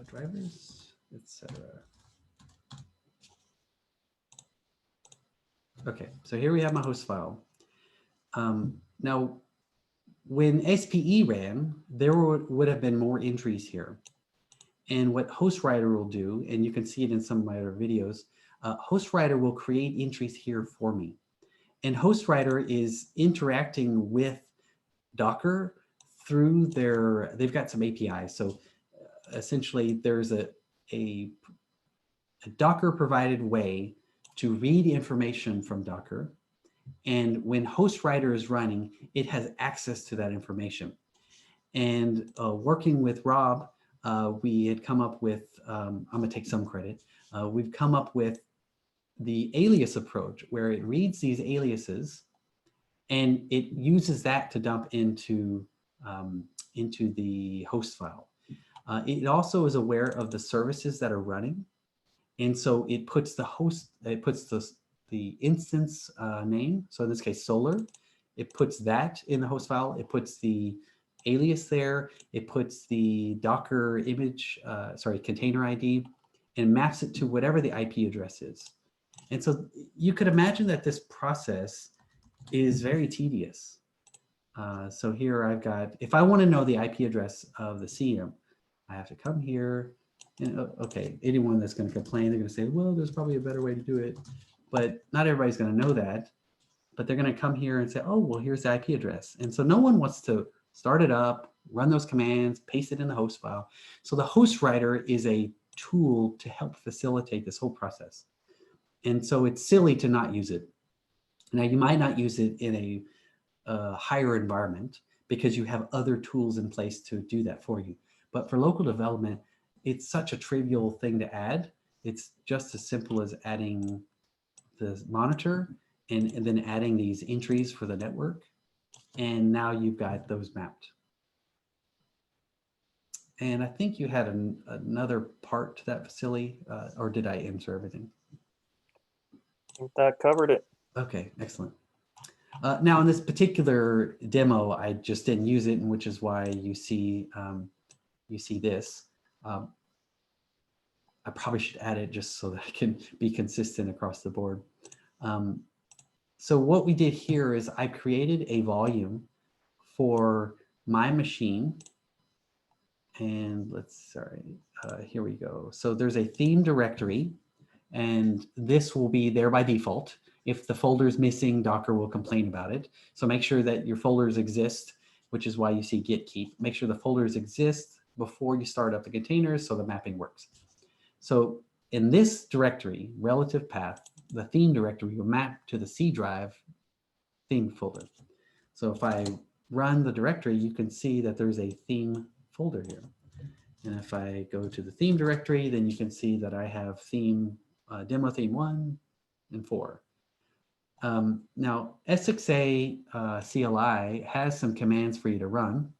drivers, etc. Okay, so here we have my host file. Now, when SPE ran, there would have been more entries here. And what HostWriter will do, and you can see it in some of my other videos, HostWriter will create entries here for me. And HostWriter is interacting with Docker through they've got some APIs. So essentially there's a Docker provided way to read information from Docker. And when HostWriter is running, it has access to that information. And working with Rob, we had come up with, I'm gonna take some credit, we've come up with the alias approach where it reads these aliases and it uses that to dump into the host file. It also is aware of the services that are running. And so it puts the host, it puts the instance name. So in this case, Solar, it puts that in the host file. It puts the alias there. It puts the Docker image, container ID, and maps it to whatever the IP address is. And so you could imagine that this process is very tedious. So here I've got, if I want to know the IP address of the CM, I have to come here. And okay, anyone that's going to complain, they're going to say, well, there's probably a better way to do it. But not everybody's going to know that. But they're going to come here and say, oh, well, here's the IP address. And so no one wants to start it up, run those commands, paste it in the host file. So the HostWriter is a tool to help facilitate this whole process. And so it's silly to not use it. Now, you might not use it in a higher environment because you have other tools in place to do that for you. But for local development, it's such a trivial thing to add. It's just as simple as adding the monitor and then adding these entries for the network. And now you've got those mapped. And I think you had another part to that facility, or did I answer everything? I think that covered it. Okay, excellent. Now in this particular demo, I just didn't use it, and which is why you see this. I probably should add it just so that I can be consistent across the board. So what we did here is I created a volume for my machine. And here we go. So there's a theme directory, and this will be there by default. If the folder is missing, Docker will complain about it. So make sure that your folders exist, which is why you see git keep. Make sure the folders exist before you start up the containers so the mapping works. So in this directory, relative path, the theme directory will map to the C drive theme folder. So if I run the directory, you can see that there's a theme folder here. And if I go to the theme directory, then you can see that I have theme, demo theme 1 and 4. Now, SXA CLI has some commands for you to run.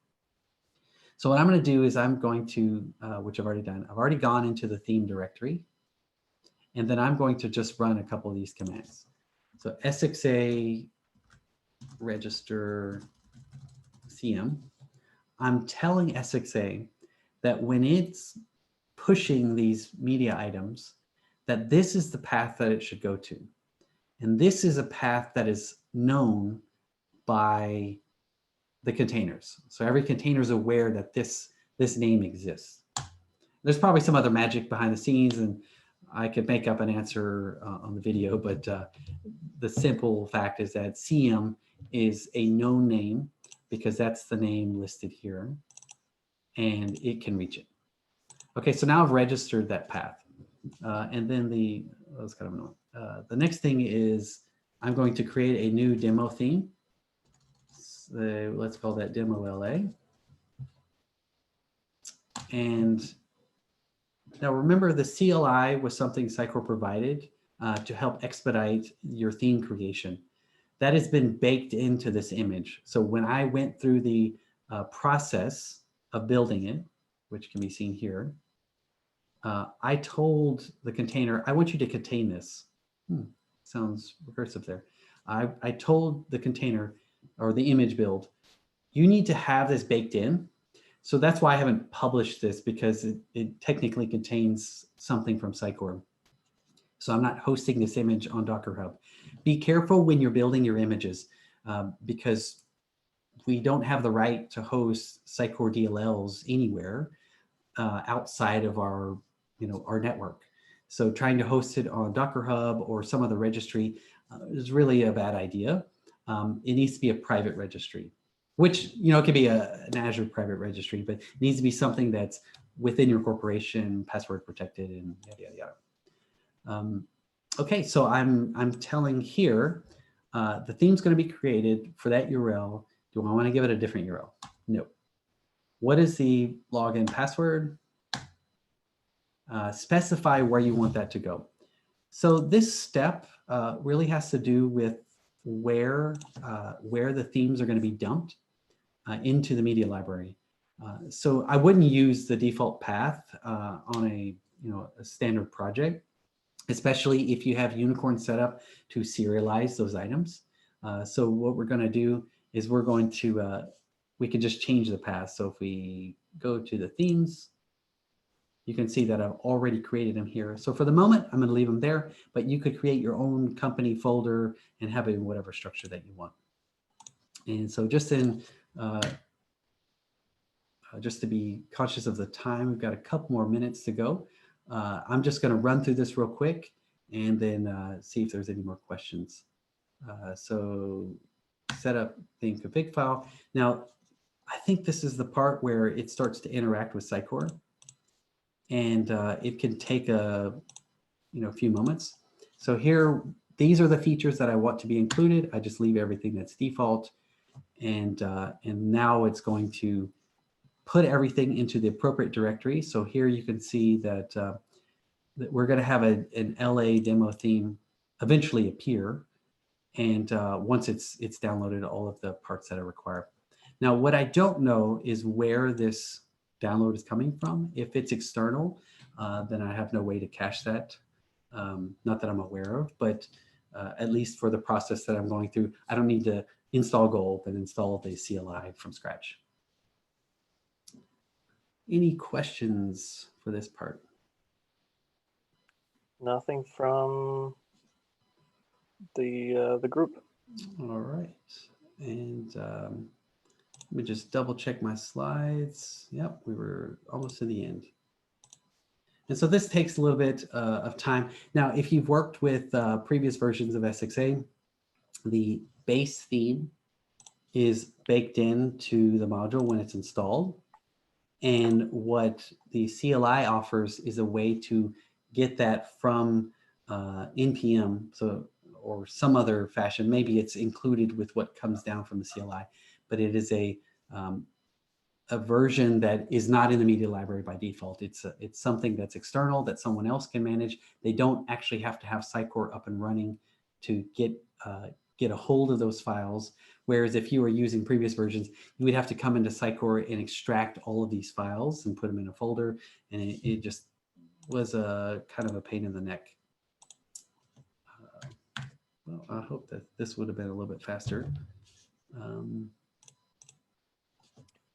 So what I'm going to do is I'm going to, which I've already done, I've already gone into the theme directory. And then I'm going to just run a couple of these commands. So SXA register CM. I'm telling SXA that when it's pushing these media items, that this is the path that it should go to. And this is a path that is known by the containers. So every container is aware that this name exists. There's probably some other magic behind the scenes, and I could make up an answer on the video, but the simple fact is that CM is a known name because that's the name listed here, and it can reach it. Okay, so now I've registered that path. And then that's kind of annoying. The next thing is I'm going to create a new demo theme. So let's call that demo LA. And now remember, the CLI was something Sitecore provided to help expedite your theme creation. That has been baked into this image. So when I went through the process of building it, which can be seen here, I told the container, I want you to contain this. Sounds recursive there. I told the container or the image build, you need to have this baked in. So that's why I haven't published this, because it technically contains something from Sitecore. So I'm not hosting this image on Docker Hub. Be careful when you're building your images, because we don't have the right to host Sitecore DLLs anywhere outside of our, our network. So trying to host it on Docker Hub or some other registry is really a bad idea. It needs to be a private registry, which, it could be an Azure private registry, but it needs to be something that's within your corporation, password protected, and yada, yada, yada. Okay, so I'm telling here, the theme's going to be created for that URL. Do I want to give it a different URL? No. What is the login password? Specify where you want that to go. So this step really has to do with where the themes are going to be dumped into the media library. So I wouldn't use the default path on a standard project, especially if you have Unicorn set up to serialize those items. So what we're going to do is we're going to we can just change the path. So if we go to the themes, you can see that I've already created them here. So for the moment, I'm going to leave them there, but you could create your own company folder and have it in whatever structure that you want. And so just to be conscious of the time, we've got a couple more minutes to go. I'm just going to run through this real quick and then see if there's any more questions. So set up theme config file. Now, I think this is the part where it starts to interact with Sitecore. And it can take a few moments. So here, these are the features that I want to be included. I just leave everything that's default, and now it's going to put everything into the appropriate directory. So here you can see that, that we're going to have an LA demo theme eventually appear, and once it's downloaded all of the parts that are required. Now, what I don't know is where this download is coming from. If it's external, then I have no way to cache that. Not that I'm aware of, but at least for the process that I'm going through, I don't need to install Gulp and install the CLI from scratch. Any questions for this part? Nothing from the group. All right, and let me just double check my slides. Yep, we were almost to the end. And so this takes a little bit of time. Now, if you've worked with previous versions of SXA, the base theme is baked into the module when it's installed. And what the CLI offers is a way to get that from NPM, or some other fashion. Maybe it's included with what comes down from the CLI, but it is a version that is not in the media library by default. It's something that's external that someone else can manage. They don't actually have to have Sitecore up and running to get a hold of those files. Whereas if you were using previous versions, you would have to come into Sitecore and extract all of these files and put them in a folder, and it just was a kind of a pain in the neck. Well, I hope that this would have been a little bit faster.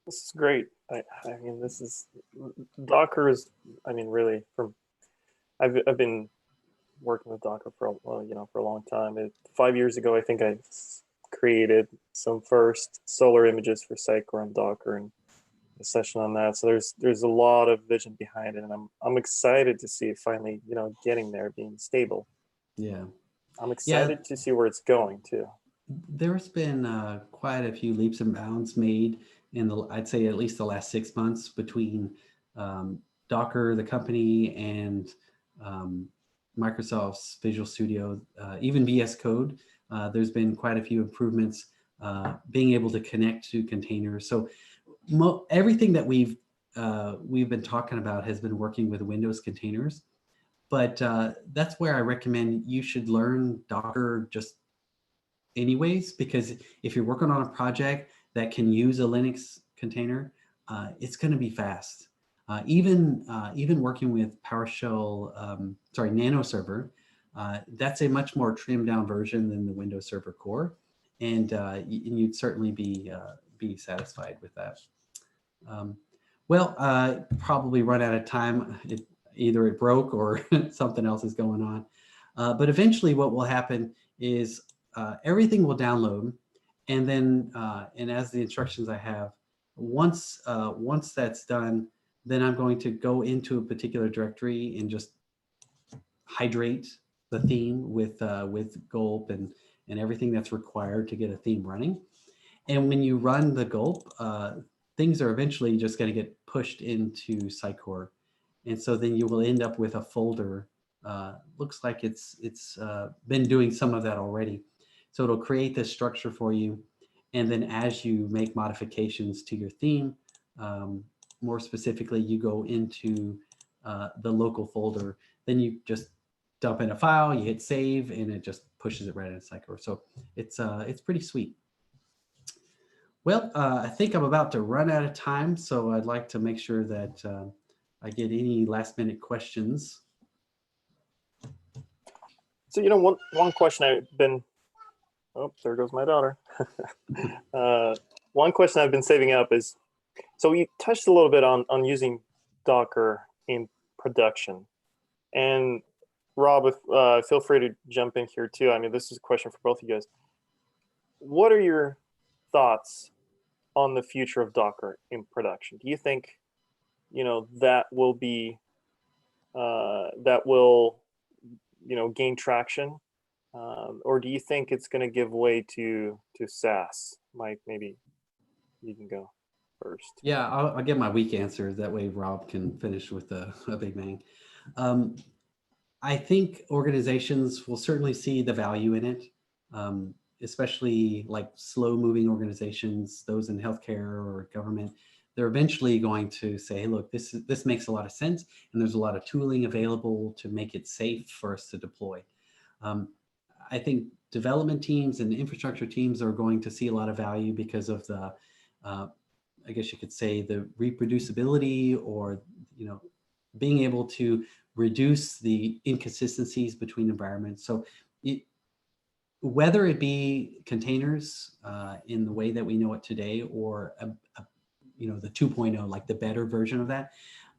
This is great. I mean, this is Docker is. I mean, really, I've been working with Docker for for a long time. 5 years ago, I think I created some first solar images for Sitecore and Docker, and a session on that. So there's a lot of vision behind it, and I'm excited to see it finally getting there, being stable. Yeah, I'm excited to see where it's going too. There's been quite a few leaps and bounds made in I'd say at least the last 6 months between Docker, the company, and Microsoft's Visual Studio, even VS Code. There's been quite a few improvements, being able to connect to containers. So everything that we've been talking about has been working with Windows containers, but that's where I recommend you should learn Docker just anyways, because if you're working on a project that can use a Linux container, it's going to be fast. Even working with PowerShell, Nano Server, that's a much more trimmed down version than the Windows Server Core, and you'd certainly be be satisfied with that. Probably run out of time. Either it broke or something else is going on. But eventually what will happen is everything will download, and then and as the instructions I have, once that's done, then I'm going to go into a particular directory and just hydrate the theme with gulp and everything that's required to get a theme running. And when you run the gulp, things are eventually just going to get pushed into Sitecore. And so then you will end up with a folder. Looks like it's been doing some of that already. So it'll create this structure for you. And then as you make modifications to your theme, more specifically, you go into the local folder. Then you just dump in a file, you hit save, and it just pushes it right into Sitecore. So it's pretty sweet. Well, I think I'm about to run out of time, so I'd like to make sure that I get any last minute questions. So, one question I've been, oh, there goes my daughter. One question I've been saving up is, so we touched a little bit on using Docker in production. And Rob, feel free to jump in here too. I mean, this is a question for both of you guys. What are your thoughts on the future of Docker in production? Do you think, that will be, gain traction? Or do you think it's going to give way to SaaS? Mike, maybe you can go first. Yeah, I'll give my weak answer. That way Rob can finish with a big bang. I think organizations will certainly see the value in it, especially like slow moving organizations, those in healthcare or government. They're eventually going to say, hey, look, this makes a lot of sense, and there's a lot of tooling available to make it safe for us to deploy. I think development teams and infrastructure teams are going to see a lot of value because of the, I guess you could say, the reproducibility, or being able to reduce the inconsistencies between environments. So whether it be containers in the way that we know it today, or the 2.0, like the better version of that,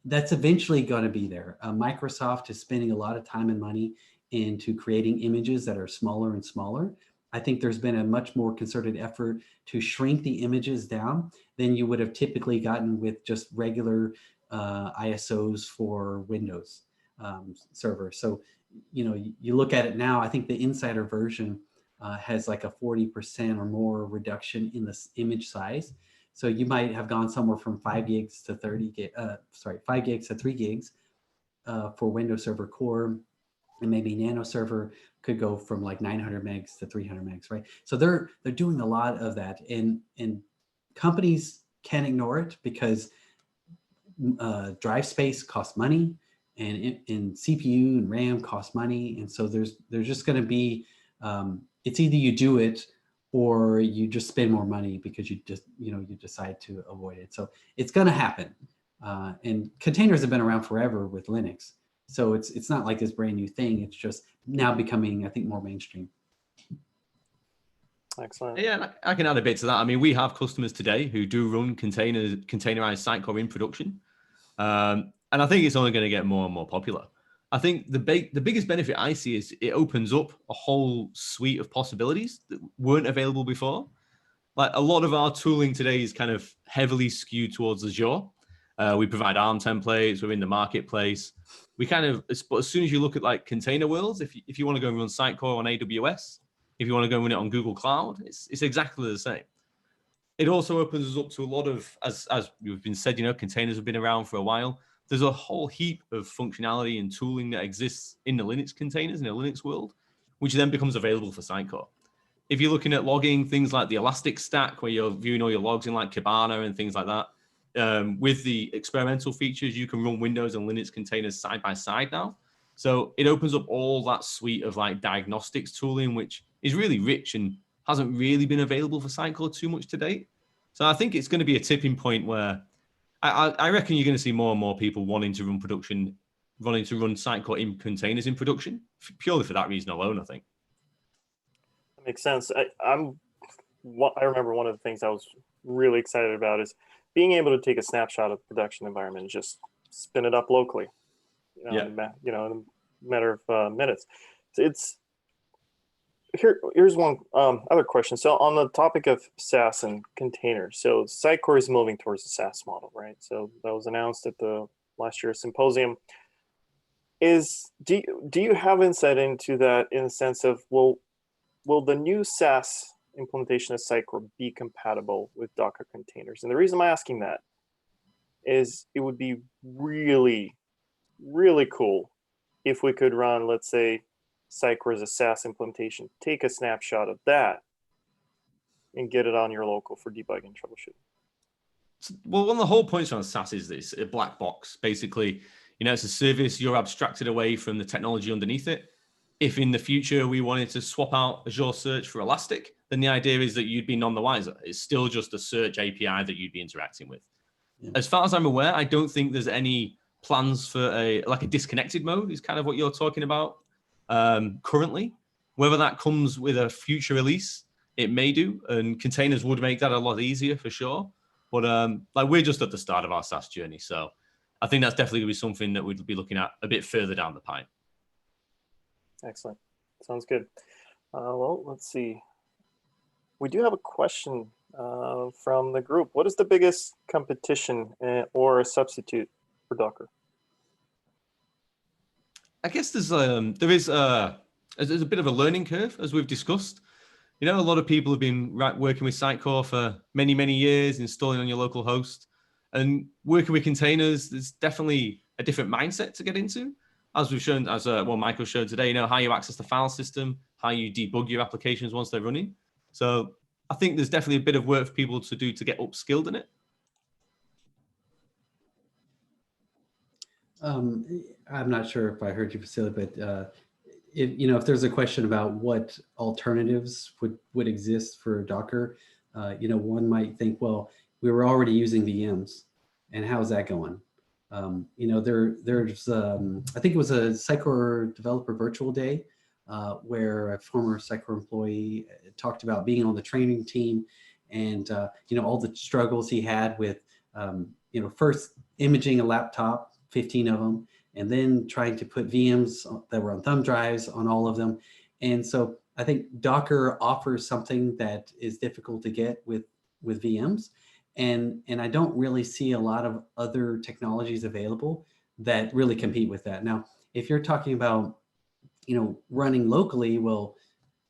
that's eventually going to be there. Microsoft is spending a lot of time and money into creating images that are smaller and smaller. I think there's been a much more concerted effort to shrink the images down than you would have typically gotten with just regular ISOs for Windows server. So, you look at it now, I think the Insider version has like a 40% or more reduction in the image size. So you might have gone somewhere from 5 gigs to 5 gigs to 3 gigs for Windows Server Core, and maybe Nano Server could go from like 900 megs to 300 megs, right? So they're doing a lot of that, and companies can't ignore it because drive space costs money, and CPU and RAM cost money, and so there's just going to be it's either you do it or you just spend more money because you decide to avoid it. So it's going to happen, and containers have been around forever with Linux, so it's not like this brand new thing. It's just now becoming, I think, more mainstream. Excellent. Yeah, I can add a bit to that. I mean, we have customers today who do run containerized Sitecore in production. And I think it's only going to get more and more popular. I think the biggest benefit I see is it opens up a whole suite of possibilities that weren't available before. Like, a lot of our tooling today is kind of heavily skewed towards Azure. We provide ARM templates. We're in the marketplace. We kind of, but as soon as you look at like container worlds, if you want to go and run Sitecore on AWS, if you want to go and run it on Google Cloud, it's exactly the same. It also opens us up to a lot of, as you've been said, containers have been around for a while. There's a whole heap of functionality and tooling that exists in the Linux containers, in the Linux world, which then becomes available for Sitecore. If you're looking at logging, things like the Elastic Stack, where you're viewing all your logs in like Kibana and things like that, with the experimental features, you can run Windows and Linux containers side by side now. So it opens up all that suite of like diagnostics tooling, which is really rich and hasn't really been available for Sitecore too much to date. So I think it's going to be a tipping point where I reckon you're going to see more and more people wanting to run Sitecore in containers in production, purely for that reason alone, I think. That makes sense. I remember one of the things I was really excited about is being able to take a snapshot of the production environment and just spin it up locally, in a matter of minutes. Here's one other question. So on the topic of SaaS and containers, so Sitecore is moving towards the SaaS model, right? So that was announced at the last year's symposium. Do you have insight into that in the sense of, will the new SaaS implementation of Sitecore be compatible with Docker containers? And the reason I'm asking that is it would be really, really cool if we could run, let's say, Sitecore as a SaaS implementation, take a snapshot of that and get it on your local for debugging and troubleshooting. Well, one of the whole points on SaaS is this, a black box. Basically, it's a service, you're abstracted away from the technology underneath it. If in the future we wanted to swap out Azure Search for Elastic, then the idea is that you'd be none the wiser. It's still just a search API that you'd be interacting with. Yeah. As far as I'm aware, I don't think there's any plans for a disconnected mode is kind of what you're talking about currently. Whether that comes with a future release, it may do, and containers would make that a lot easier for sure. But we're just at the start of our SaaS journey, so I think that's definitely going to be something that we'd be looking at a bit further down the pipe. Excellent. Sounds good. Well, let's see. We do have a question from the group. What is the biggest competition or a substitute for Docker? I guess there's a bit of a learning curve, as we've discussed. A lot of people have been working with Sitecore for many, many years, installing on your local host. And working with containers, there's definitely a different mindset to get into. As we've shown, Michael showed today, how you access the file system, how you debug your applications once they're running. So I think there's definitely a bit of work for people to do to get upskilled in it. I'm not sure if I heard you, Vasily, but if there's a question about what alternatives would exist for Docker, one might think, well, we were already using VMs, and how's that going? There's I think it was a Sitecore Developer Virtual Day where a former Sitecore employee talked about being on the training team and all the struggles he had with first imaging a laptop, 15 of them, and then trying to put VMs that were on thumb drives on all of them. And so I think Docker offers something that is difficult to get with VMs. And I don't really see a lot of other technologies available that really compete with that. Now, if you're talking about, running locally, well,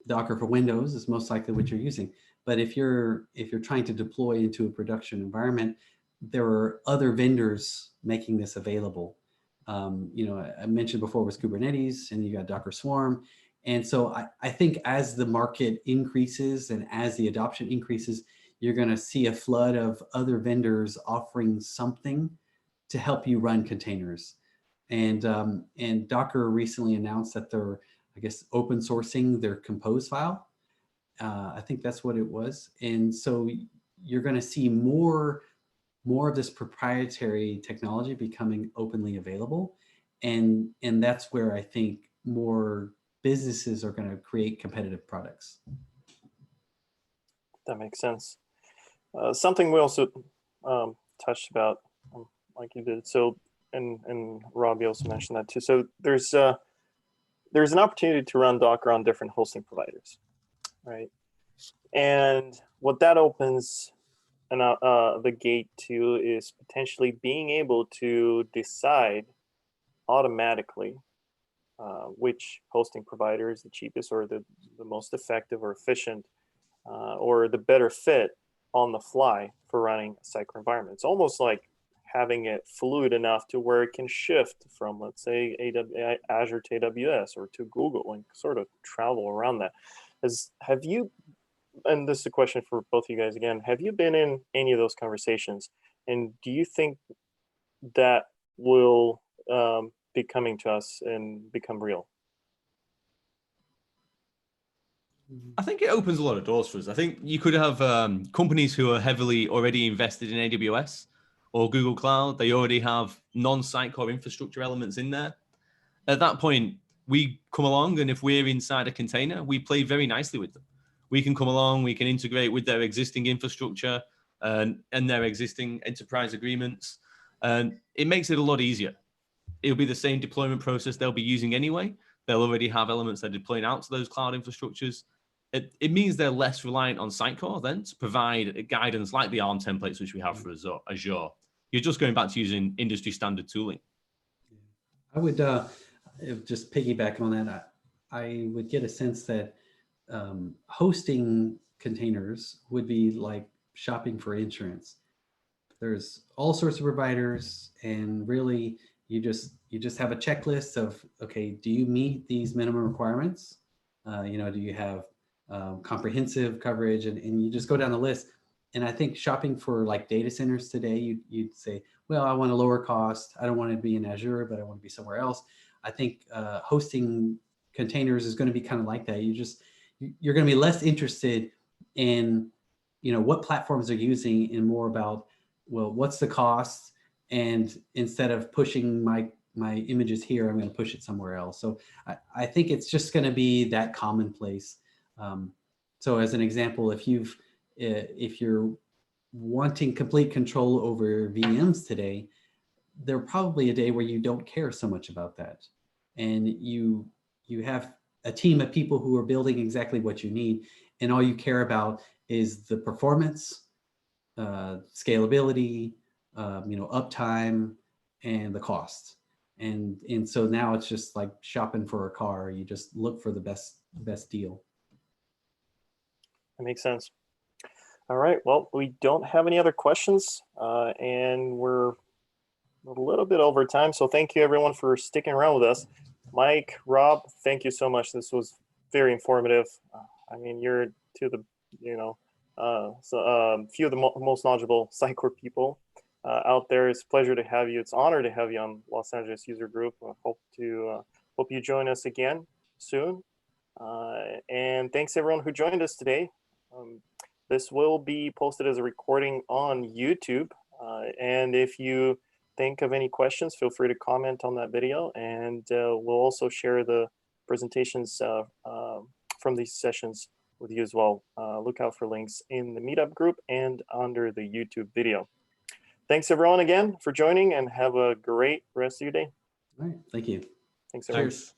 Docker for Windows is most likely what you're using. But if you're trying to deploy into a production environment, there are other vendors making this available. I mentioned before with Kubernetes, and you got Docker Swarm. And so I think as the market increases and as the adoption increases, you're going to see a flood of other vendors offering something to help you run containers. And Docker recently announced that they're, open sourcing their Compose file. I think that's what it was. And so you're going to see more of this proprietary technology becoming openly available. And that's where I think more businesses are going to create competitive products. That makes sense. Something we also touched about, like you did. So, and Rob, you also mentioned that too. So there's an opportunity to run Docker on different hosting providers, right? And what that opens the gate to is potentially being able to decide automatically which hosting provider is the cheapest or the most effective or efficient or the better fit on the fly for running a Sitecore environment. It's almost like having it fluid enough to where it can shift from, let's say, Azure to AWS or to Google and sort of travel around that. Have you, and this is a question for both of you guys again, have you been in any of those conversations? And do you think that will be coming to us and become real? I think it opens a lot of doors for us. I think you could have companies who are heavily already invested in AWS or Google Cloud. They already have non-Sitecore infrastructure elements in there. At that point, we come along, and if we're inside a container, we play very nicely with them. We can come along, we can integrate with their existing infrastructure. and their existing enterprise agreements. And it makes it a lot easier. It'll be the same deployment process they'll be using anyway. They'll already have elements they're deploying out to those cloud infrastructures. It means they're less reliant on Sitecore then to provide guidance like the ARM templates, which we have for Azure. You're just going back to using industry standard tooling. I would just piggyback on that. I would get a sense that hosting containers would be like shopping for insurance. There's all sorts of providers, and really you just have a checklist of, okay, do you meet these minimum requirements? Do you have comprehensive coverage, and you just go down the list. And I think shopping for like data centers today, you'd say, well, I want a lower cost. I don't want to be in Azure, but I want to be somewhere else. I think hosting containers is going to be kind of like that. You're going to be less interested in, what platforms they're using, and more about, well, what's the cost? And instead of pushing my images here, I'm going to push it somewhere else. So I think it's just going to be that commonplace. So as an example, if you're wanting complete control over VMs today, there's probably a day where you don't care so much about that. And you have a team of people who are building exactly what you need. And all you care about is the performance, scalability, uptime, and the cost. And so now it's just like shopping for a car. You just look for the best deal. That makes sense. All right. Well, we don't have any other questions, and we're a little bit over time. So thank you everyone for sticking around with us. Mike, Rob, thank you so much. This was very informative. You're few of the most knowledgeable Sitecore people out there. It's a pleasure to have you. It's an honor to have you on Los Angeles User Group. I hope you join us again soon. And thanks everyone who joined us today. This will be posted as a recording on YouTube. And if you think of any questions, feel free to comment on that video. And we'll also share the presentations from these sessions with you as well. Look out for links in the Meetup group and under the YouTube video. Thanks everyone again for joining, and have a great rest of your day. All right. Thank you. Thanks everyone. Cheers.